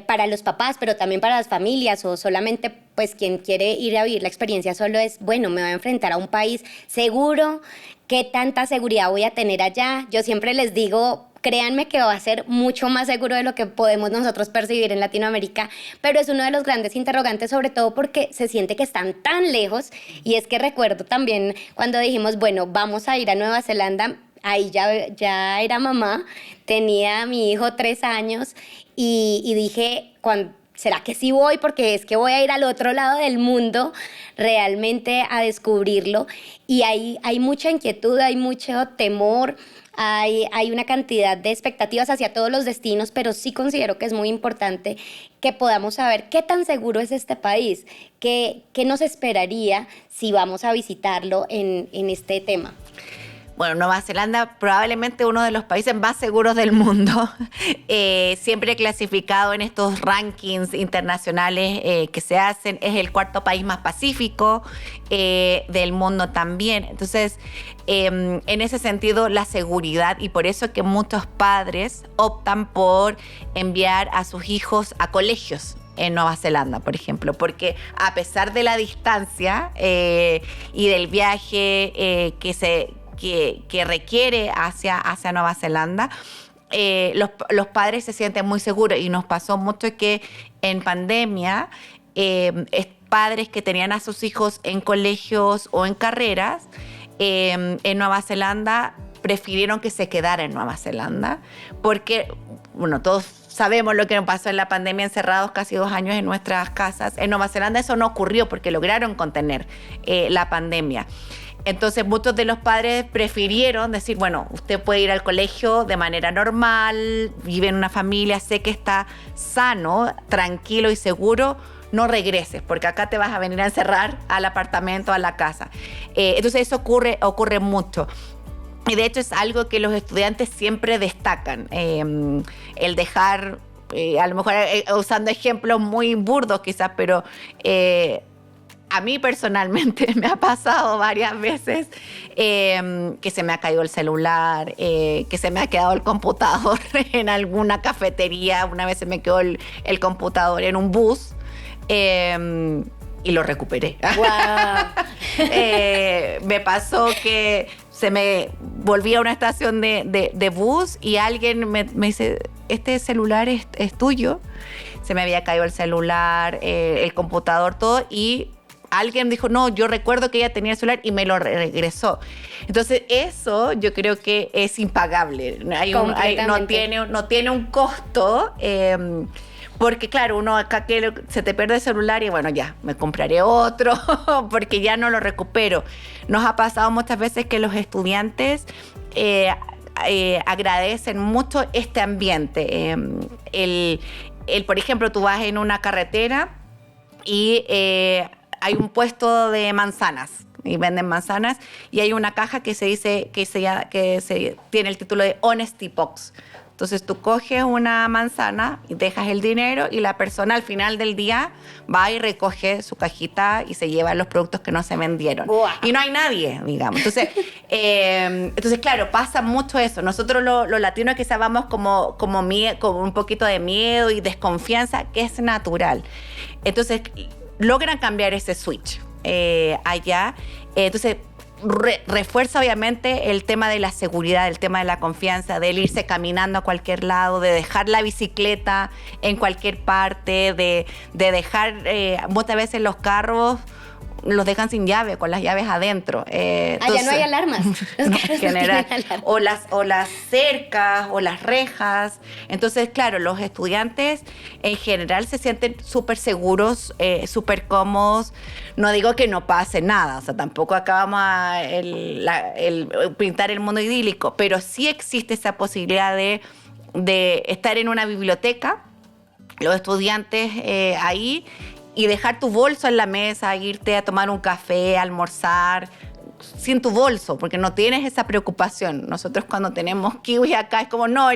para los papás, pero también para las familias o solamente pues quien quiere ir a vivir la experiencia solo es, bueno, me voy a enfrentar a un país seguro, ¿qué tanta seguridad voy a tener allá? Yo siempre les digo, créanme que va a ser mucho más seguro de lo que podemos nosotros percibir en Latinoamérica, pero es uno de los grandes interrogantes, sobre todo porque se siente que están tan lejos. Y es que recuerdo también cuando dijimos, bueno, vamos a ir a Nueva Zelanda, ahí ya era mamá, tenía a mi hijo 3 años y dije, ¿será que sí voy? Porque es que voy a ir al otro lado del mundo realmente a descubrirlo. Y hay mucha inquietud, hay mucho temor hay una cantidad de expectativas hacia todos los destinos, pero sí considero que es muy importante que podamos saber qué tan seguro es este país, qué nos esperaría si vamos a visitarlo en este tema. Bueno, Nueva Zelanda probablemente uno de los países más seguros del mundo, siempre clasificado en estos rankings internacionales que se hacen, es el cuarto país más pacífico del mundo también. Entonces, en ese sentido, la seguridad, y por eso que muchos padres optan por enviar a sus hijos a colegios en Nueva Zelanda, por ejemplo, porque a pesar de la distancia y del viaje que requiere hacia Nueva Zelanda, los padres se sienten muy seguros, y nos pasó mucho que en pandemia padres que tenían a sus hijos en colegios o en carreras en Nueva Zelanda prefirieron que se quedara en Nueva Zelanda porque, bueno, todos sabemos lo que nos pasó en la pandemia, encerrados casi 2 años en nuestras casas. En Nueva Zelanda eso no ocurrió porque lograron contener la pandemia. Entonces muchos de los padres prefirieron decir, bueno, usted puede ir al colegio de manera normal, vive en una familia, sé que está sano, tranquilo y seguro, no regreses, porque acá te vas a venir a encerrar al apartamento, a la casa. Entonces eso ocurre mucho. Y de hecho es algo que los estudiantes siempre destacan, el dejar, a lo mejor usando ejemplos muy burdos quizás, pero a mí personalmente me ha pasado varias veces que se me ha caído el celular, que se me ha quedado el computador en alguna cafetería. Una vez se me quedó el computador en un bus y lo recuperé. Wow. Me pasó que se me volví a una estación de bus y alguien me dice, ¿este celular es tuyo? Se me había caído el celular, el computador, todo, y alguien dijo, no, yo recuerdo que ella tenía el celular y me lo regresó. Entonces eso yo creo que es impagable. No tiene un costo, porque claro, uno acá que se te pierde el celular y bueno, ya, me compraré otro porque ya no lo recupero. Nos ha pasado muchas veces que los estudiantes agradecen mucho este ambiente. Por ejemplo, tú vas en una carretera y hay un puesto de manzanas y venden manzanas y hay una caja que se dice que tiene el título de Honesty Box. Entonces tú coges una manzana y dejas el dinero y la persona al final del día va y recoge su cajita y se lleva los productos que no se vendieron. Wow. Y no hay nadie, digamos. Entonces claro, pasa mucho eso. Nosotros los latinos quizás vamos como un poquito de miedo y desconfianza, que es natural. Entonces logran cambiar ese switch allá. Entonces refuerza obviamente el tema de la seguridad, el tema de la confianza, del irse caminando a cualquier lado, de dejar la bicicleta en cualquier parte, de dejar muchas veces los carros los dejan sin llave, con las llaves adentro. Allá no hay alarmas. En general. O las cercas o las rejas. Entonces, claro, los estudiantes en general se sienten súper seguros, súper cómodos. No digo que no pase nada, o sea, tampoco acá vamos a pintar el mundo idílico, pero sí existe esa posibilidad de estar en una biblioteca, los estudiantes ahí, y dejar tu bolso en la mesa, irte a tomar un café, almorzar, sin tu bolso, porque no tienes esa preocupación. Nosotros cuando tenemos kiwis acá es como, no,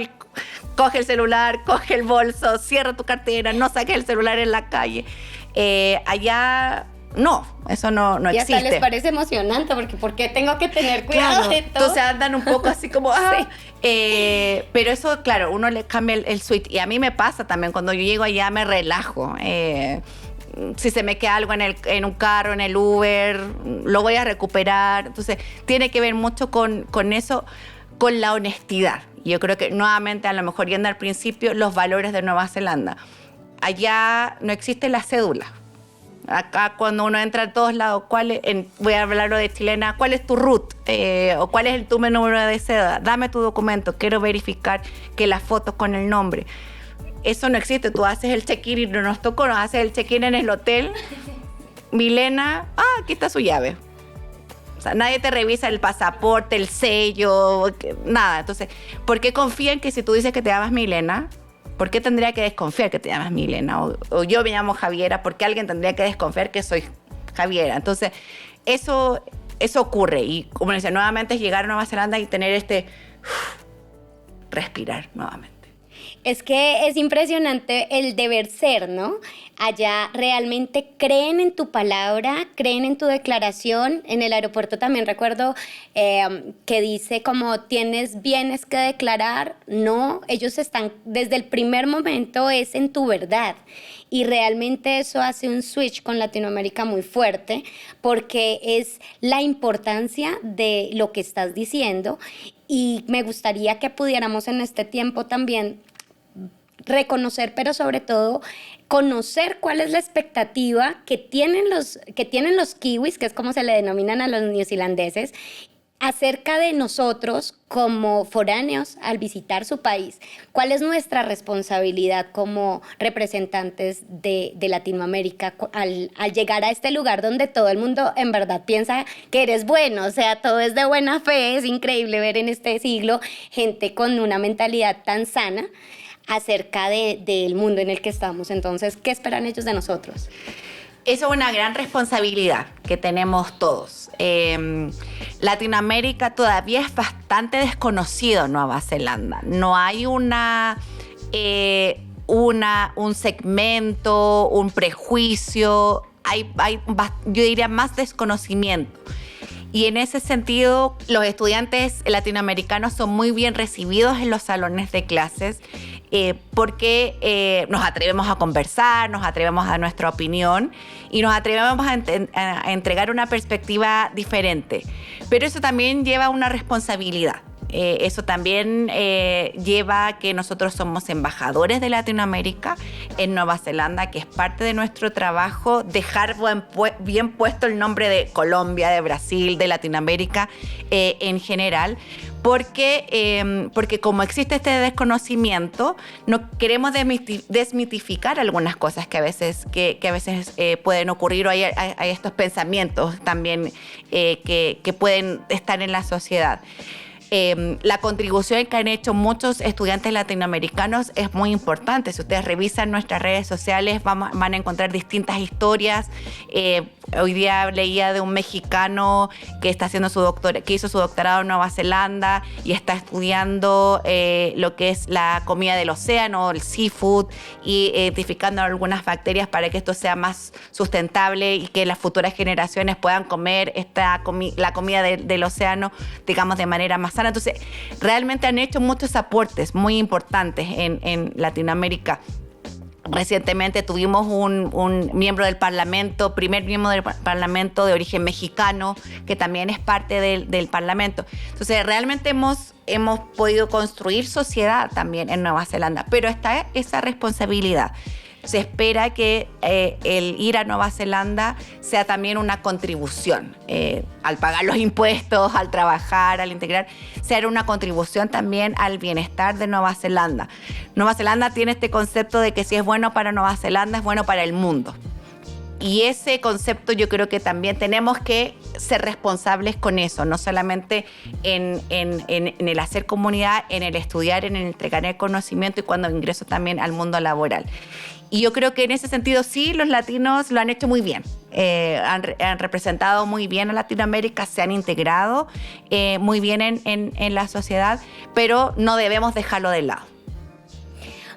coge el celular, coge el bolso, cierra tu cartera, no saques el celular en la calle. Allá no, eso no existe. Y hasta les parece emocionante, porque ¿por qué tengo que tener cuidado de todo? Entonces andan un poco así como, sí. Pero eso, claro, uno le cambia el switch. Y a mí me pasa también, cuando yo llego allá me relajo. Si se me queda algo en un carro, en el Uber, lo voy a recuperar. Entonces, tiene que ver mucho con eso, con la honestidad. Yo creo que, nuevamente, a lo mejor yendo al principio, los valores de Nueva Zelanda. Allá no existe la cédula. Acá, cuando uno entra a todos lados, voy a hablarlo de chilena, ¿cuál es tu RUT? ¿O cuál es tu número de cédula? Dame tu documento, quiero verificar que las fotos con el nombre. Eso no existe. Tú haces el check-in y nos haces el check-in en el hotel. Milena, aquí está su llave. O sea, nadie te revisa el pasaporte, el sello, nada. Entonces, ¿por qué confían que si tú dices que te llamas Milena, por qué tendría que desconfiar que te llamas Milena? O yo me llamo Javiera, ¿por qué alguien tendría que desconfiar que soy Javiera? Entonces, eso ocurre. Y como decía, nuevamente es llegar a Nueva Zelanda y tener respirar nuevamente. Es que es impresionante el deber ser, ¿no? Allá realmente creen en tu palabra, creen en tu declaración. En el aeropuerto también recuerdo que dice como tienes bienes que declarar. No, ellos están, desde el primer momento es en tu verdad. Y realmente eso hace un switch con Latinoamérica muy fuerte porque es la importancia de lo que estás diciendo. Y me gustaría que pudiéramos en este tiempo también reconocer, pero sobre todo conocer cuál es la expectativa que tienen los kiwis, que es como se le denominan a los neozelandeses, acerca de nosotros como foráneos al visitar su país. ¿Cuál es nuestra responsabilidad como representantes de Latinoamérica al llegar a este lugar donde todo el mundo en verdad piensa que eres bueno? O sea, todo es de buena fe. Es increíble ver en este siglo gente con una mentalidad tan sana acerca del mundo en el que estamos. Entonces, ¿qué esperan ellos de nosotros? Eso es una gran responsabilidad que tenemos todos. Latinoamérica todavía es bastante desconocido, Nueva Zelanda. No hay un segmento, un prejuicio. Hay, yo diría, más desconocimiento. Y en ese sentido, los estudiantes latinoamericanos son muy bien recibidos en los salones de clases porque nos atrevemos a conversar, nos atrevemos a dar nuestra opinión y nos atrevemos a entregar una perspectiva diferente. Pero eso también lleva una responsabilidad. Eso también lleva a que nosotros somos embajadores de Latinoamérica en Nueva Zelanda, que es parte de nuestro trabajo dejar bien puesto el nombre de Colombia, de Brasil, de Latinoamérica en general, porque como existe este desconocimiento, no queremos desmitificar algunas cosas que a veces pueden ocurrir, o hay estos pensamientos también que pueden estar en la sociedad. La contribución que han hecho muchos estudiantes latinoamericanos es muy importante. Si ustedes revisan nuestras redes sociales, van a encontrar distintas historias. Hoy día leía de un mexicano que hizo su doctorado en Nueva Zelanda y está estudiando lo que es la comida del océano, el seafood, y identificando algunas bacterias para que esto sea más sustentable y que las futuras generaciones puedan comer la comida del océano, digamos, de manera más sana. Entonces, realmente han hecho muchos aportes muy importantes en Latinoamérica. Recientemente tuvimos un miembro del Parlamento, primer miembro del Parlamento de origen mexicano, que también es parte del Parlamento. Entonces, realmente hemos podido construir sociedad también en Nueva Zelanda, pero está esa responsabilidad. Se espera que el ir a Nueva Zelanda sea también una contribución. Al pagar los impuestos, al trabajar, al integrar, sea una contribución también al bienestar de Nueva Zelanda. Nueva Zelanda tiene este concepto de que si es bueno para Nueva Zelanda, es bueno para el mundo. Y ese concepto yo creo que también tenemos que ser responsables con eso, no solamente en el hacer comunidad, en el estudiar, en el entregar el conocimiento y cuando ingreso también al mundo laboral. Y yo creo que en ese sentido sí, los latinos lo han hecho muy bien. Han representado muy bien a Latinoamérica, se han integrado muy bien en la sociedad, pero no debemos dejarlo de lado.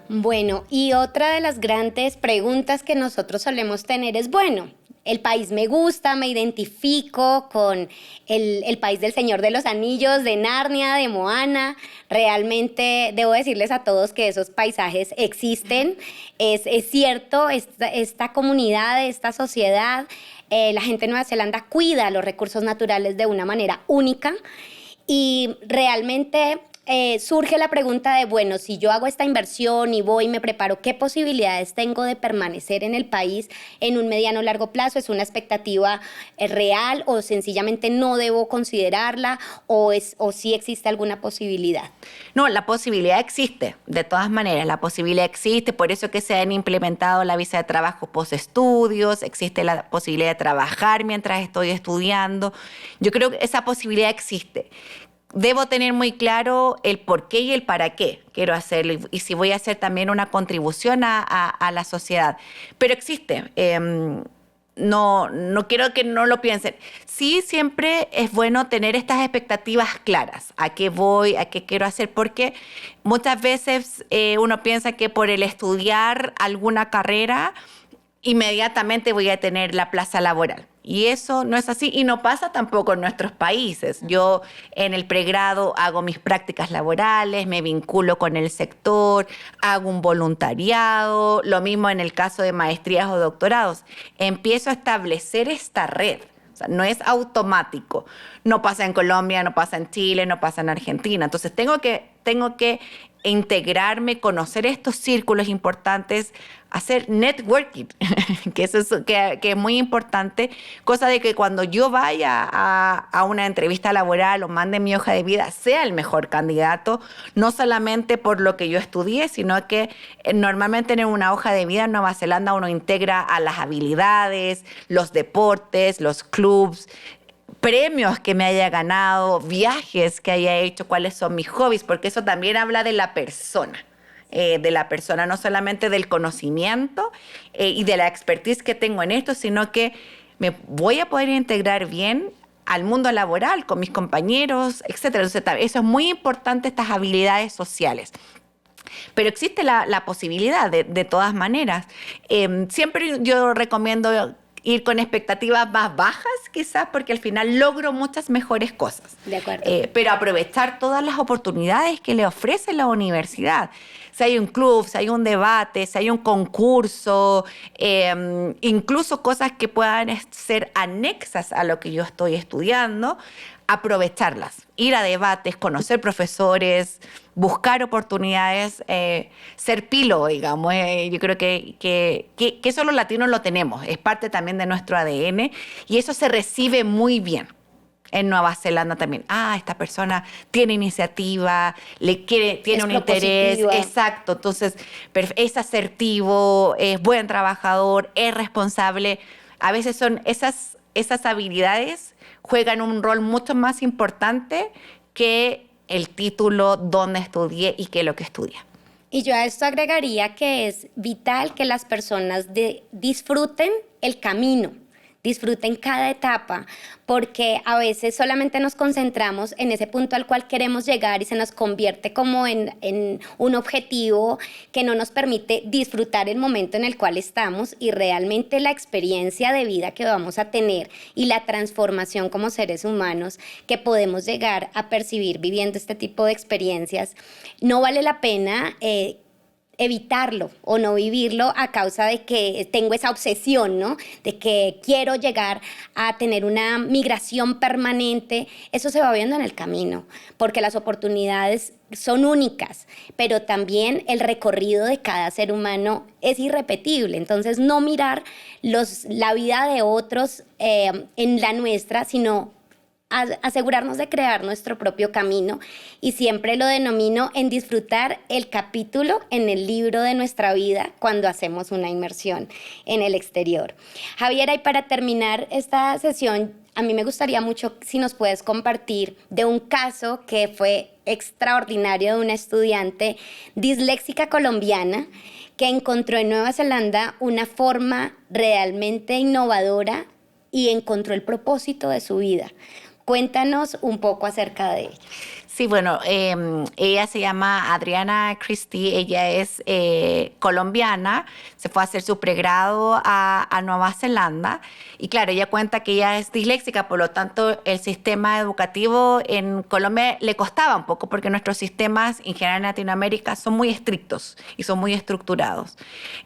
Bueno, y otra de las grandes preguntas que nosotros solemos tener es, bueno, el país me gusta, me identifico con el país del Señor de los Anillos, de Narnia, de Moana. Realmente debo decirles a todos que esos paisajes existen. Es cierto, esta comunidad, esta sociedad, la gente de Nueva Zelanda cuida los recursos naturales de una manera única y realmente surge la pregunta de, bueno, si yo hago esta inversión y voy y me preparo, ¿qué posibilidades tengo de permanecer en el país en un mediano o largo plazo? ¿Es una expectativa real o sencillamente no debo considerarla o sí existe alguna posibilidad? No, la posibilidad existe, de todas maneras, la posibilidad existe, por eso que se han implementado la visa de trabajo post-estudios, existe la posibilidad de trabajar mientras estoy estudiando. Yo creo que esa posibilidad existe. Debo tener muy claro el por qué y el para qué quiero hacerlo y si voy a hacer también una contribución a la sociedad. Pero existe. No quiero que no lo piensen. Sí, siempre es bueno tener estas expectativas claras. ¿A qué voy? ¿A qué quiero hacer? Porque muchas veces uno piensa que por el estudiar alguna carrera inmediatamente voy a tener la plaza laboral. Y eso no es así y no pasa tampoco en nuestros países. Yo en el pregrado hago mis prácticas laborales, me vinculo con el sector, hago un voluntariado, lo mismo en el caso de maestrías o doctorados. Empiezo a establecer esta red. O sea, no es automático. No pasa en Colombia, no pasa en Chile, no pasa en Argentina. Entonces tengo que integrarme, conocer estos círculos importantes, hacer networking, que es muy importante, cosa de que cuando yo vaya a una entrevista laboral o mande mi hoja de vida, sea el mejor candidato, no solamente por lo que yo estudié, sino que normalmente en una hoja de vida en Nueva Zelanda uno integra a las habilidades, los deportes, los clubs, premios que me haya ganado, viajes que haya hecho, cuáles son mis hobbies, porque eso también habla de la persona, no solamente del conocimiento y de la expertise que tengo en esto, sino que me voy a poder integrar bien al mundo laboral, con mis compañeros, etcétera. Entonces, eso es muy importante, estas habilidades sociales. Pero existe la posibilidad de todas maneras. Siempre yo recomiendo ir con expectativas más bajas, quizás, porque al final logro muchas mejores cosas. De acuerdo. Pero aprovechar todas las oportunidades que le ofrece la universidad. Si hay un club, si hay un debate, si hay un concurso, incluso cosas que puedan ser anexas a lo que yo estoy estudiando, aprovecharlas, ir a debates, conocer profesores, buscar oportunidades, ser pilo, digamos. Yo creo que eso los latinos lo tenemos, es parte también de nuestro ADN y eso se recibe muy bien. En Nueva Zelanda también. Esta persona tiene iniciativa, tiene un interés. Exacto. Entonces, es asertivo, es buen trabajador, es responsable. A veces son esas habilidades juegan un rol mucho más importante que el título, dónde estudié y qué es lo que estudié. Y yo a esto agregaría que es vital que las personas disfruten el camino, disfruten cada etapa, porque a veces solamente nos concentramos en ese punto al cual queremos llegar y se nos convierte como en un objetivo que no nos permite disfrutar el momento en el cual estamos y realmente la experiencia de vida que vamos a tener y la transformación como seres humanos que podemos llegar a percibir viviendo este tipo de experiencias. No vale la pena evitarlo o no vivirlo a causa de que tengo esa obsesión, ¿no? De que quiero llegar a tener una migración permanente. Eso se va viendo en el camino, porque las oportunidades son únicas, pero también el recorrido de cada ser humano es irrepetible. Entonces, no mirar la vida de otros en la nuestra, sino asegurarnos de crear nuestro propio camino y siempre lo denomino en disfrutar el capítulo en el libro de nuestra vida cuando hacemos una inmersión en el exterior. Javiera, y para terminar esta sesión, a mí me gustaría mucho si nos puedes compartir de un caso que fue extraordinario de una estudiante disléxica colombiana que encontró en Nueva Zelanda una forma realmente innovadora y encontró el propósito de su vida. Cuéntanos un poco acerca de ella. Sí, bueno, ella se llama Adriana Christie, ella es colombiana, se fue a hacer su pregrado a Nueva Zelanda y claro, ella cuenta que ella es disléxica, por lo tanto el sistema educativo en Colombia le costaba un poco porque nuestros sistemas en general en Latinoamérica son muy estrictos y son muy estructurados.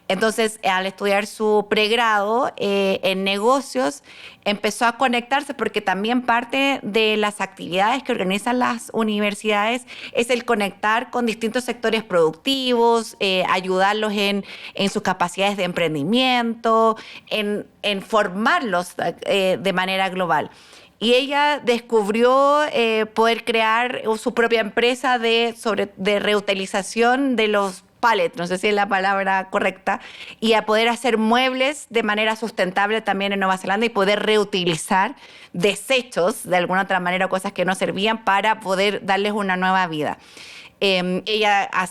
Entonces, al estudiar su pregrado en negocios, empezó a conectarse porque también parte de las actividades que organizan las universidades universidades es el conectar con distintos sectores productivos, ayudarlos en sus capacidades de emprendimiento, en formarlos de manera global. Y ella descubrió poder crear su propia empresa de reutilización de los pallets, no sé si es la palabra correcta, y a poder hacer muebles de manera sustentable también en Nueva Zelanda y poder reutilizar desechos de alguna otra manera, cosas que no servían, para poder darles una nueva vida. Ella ha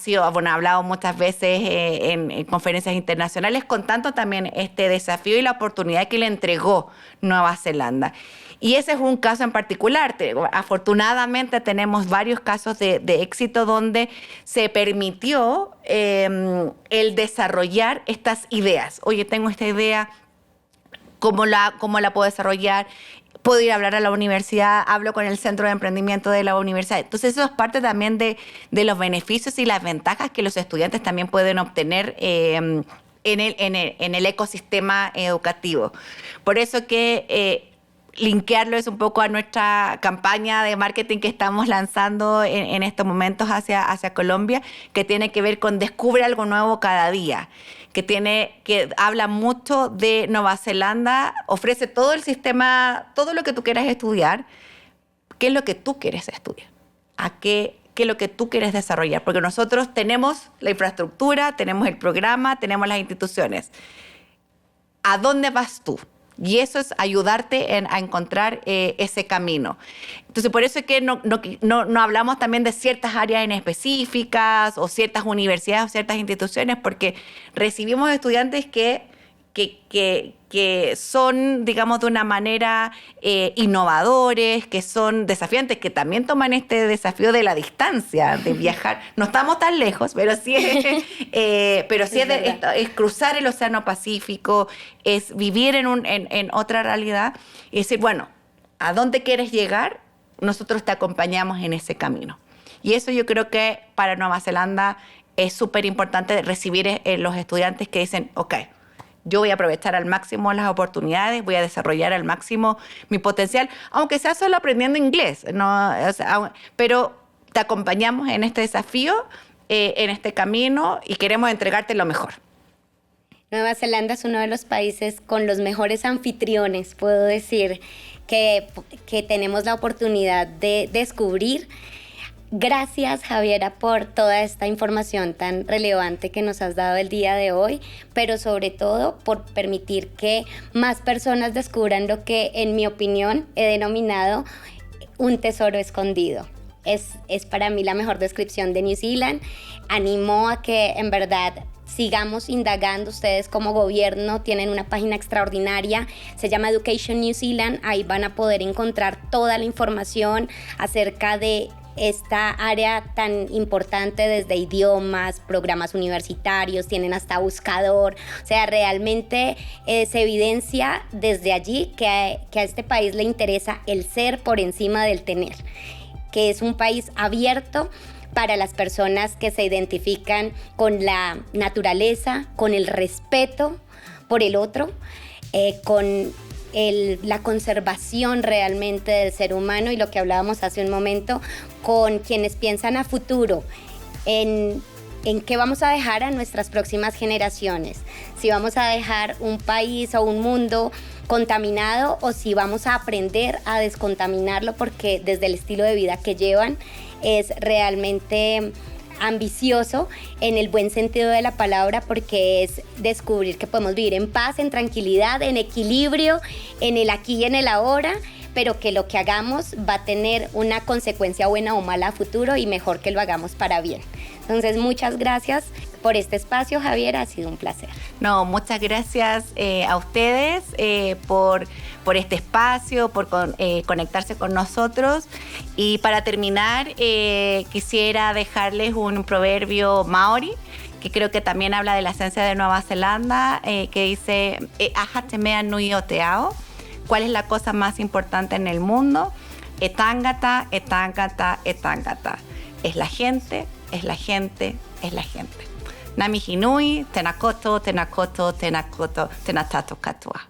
hablado muchas veces en conferencias internacionales contando también este desafío y la oportunidad que le entregó Nueva Zelanda. Y ese es un caso en particular. Afortunadamente tenemos varios casos de éxito donde se permitió el desarrollar estas ideas. Oye, tengo esta idea, ¿cómo la puedo desarrollar? Puedo ir a hablar a la universidad, hablo con el centro de emprendimiento de la universidad. Entonces eso es parte también de los beneficios y las ventajas que los estudiantes también pueden obtener en el ecosistema educativo. Por eso que linkearlo es un poco a nuestra campaña de marketing que estamos lanzando en estos momentos hacia Colombia, que tiene que ver con descubre algo nuevo cada día, que habla mucho de Nueva Zelanda, ofrece todo el sistema, todo lo que tú quieras estudiar. ¿Qué es lo que tú quieres estudiar? ¿Qué es lo que tú quieres desarrollar? Porque nosotros tenemos la infraestructura, tenemos el programa, tenemos las instituciones. ¿A dónde vas tú? Y eso es ayudarte a encontrar ese camino. Entonces, por eso es que no hablamos también de ciertas áreas en específicas o ciertas universidades o ciertas instituciones, porque recibimos estudiantes que son, digamos, de una manera innovadores, que son desafiantes, que también toman este desafío de la distancia, de viajar. No estamos tan lejos, pero sí es cruzar el Océano Pacífico, es vivir en otra realidad y decir, bueno, ¿a dónde quieres llegar? Nosotros te acompañamos en ese camino. Y eso yo creo que para Nueva Zelanda es súper importante recibir los estudiantes que dicen, ok, yo voy a aprovechar al máximo las oportunidades, voy a desarrollar al máximo mi potencial, aunque sea solo aprendiendo inglés, ¿no? Pero te acompañamos en este desafío, en este camino, y queremos entregarte lo mejor. Nueva Zelanda es uno de los países con los mejores anfitriones, puedo decir, que tenemos la oportunidad de descubrir. Gracias, Javiera, por toda esta información tan relevante que nos has dado el día de hoy, pero sobre todo por permitir que más personas descubran lo que, en mi opinión, he denominado un tesoro escondido. Es para mí la mejor descripción de New Zealand. Animo a que, en verdad, sigamos indagando. Ustedes como gobierno tienen una página extraordinaria, se llama Education New Zealand. Ahí van a poder encontrar toda la información acerca de esta área tan importante, desde idiomas, programas universitarios, tienen hasta buscador. O sea, realmente se evidencia desde allí que a este país le interesa el ser por encima del tener, que es un país abierto para las personas que se identifican con la naturaleza, con el respeto por el otro, con la conservación realmente del ser humano, y lo que hablábamos hace un momento, con quienes piensan a futuro en qué vamos a dejar a nuestras próximas generaciones, si vamos a dejar un país o un mundo contaminado o si vamos a aprender a descontaminarlo, porque desde el estilo de vida que llevan es realmente ambicioso en el buen sentido de la palabra, porque es descubrir que podemos vivir en paz, en tranquilidad, en equilibrio, en el aquí y en el ahora, pero que lo que hagamos va a tener una consecuencia buena o mala a futuro, y mejor que lo hagamos para bien. Entonces, muchas gracias por este espacio, Javier, ha sido un placer. No, muchas gracias a ustedes por este espacio, por conectarse con nosotros. Y para terminar, quisiera dejarles un proverbio maori, que creo que también habla de la esencia de Nueva Zelanda, que dice, "Aha te mea nui o te ao", ¿cuál es la cosa más importante en el mundo? Etangata, etangata, etangata. Es la gente, es la gente, es la gente. Nami hinui, tenakoto, tenakoto, tenakoto, tenatato katua.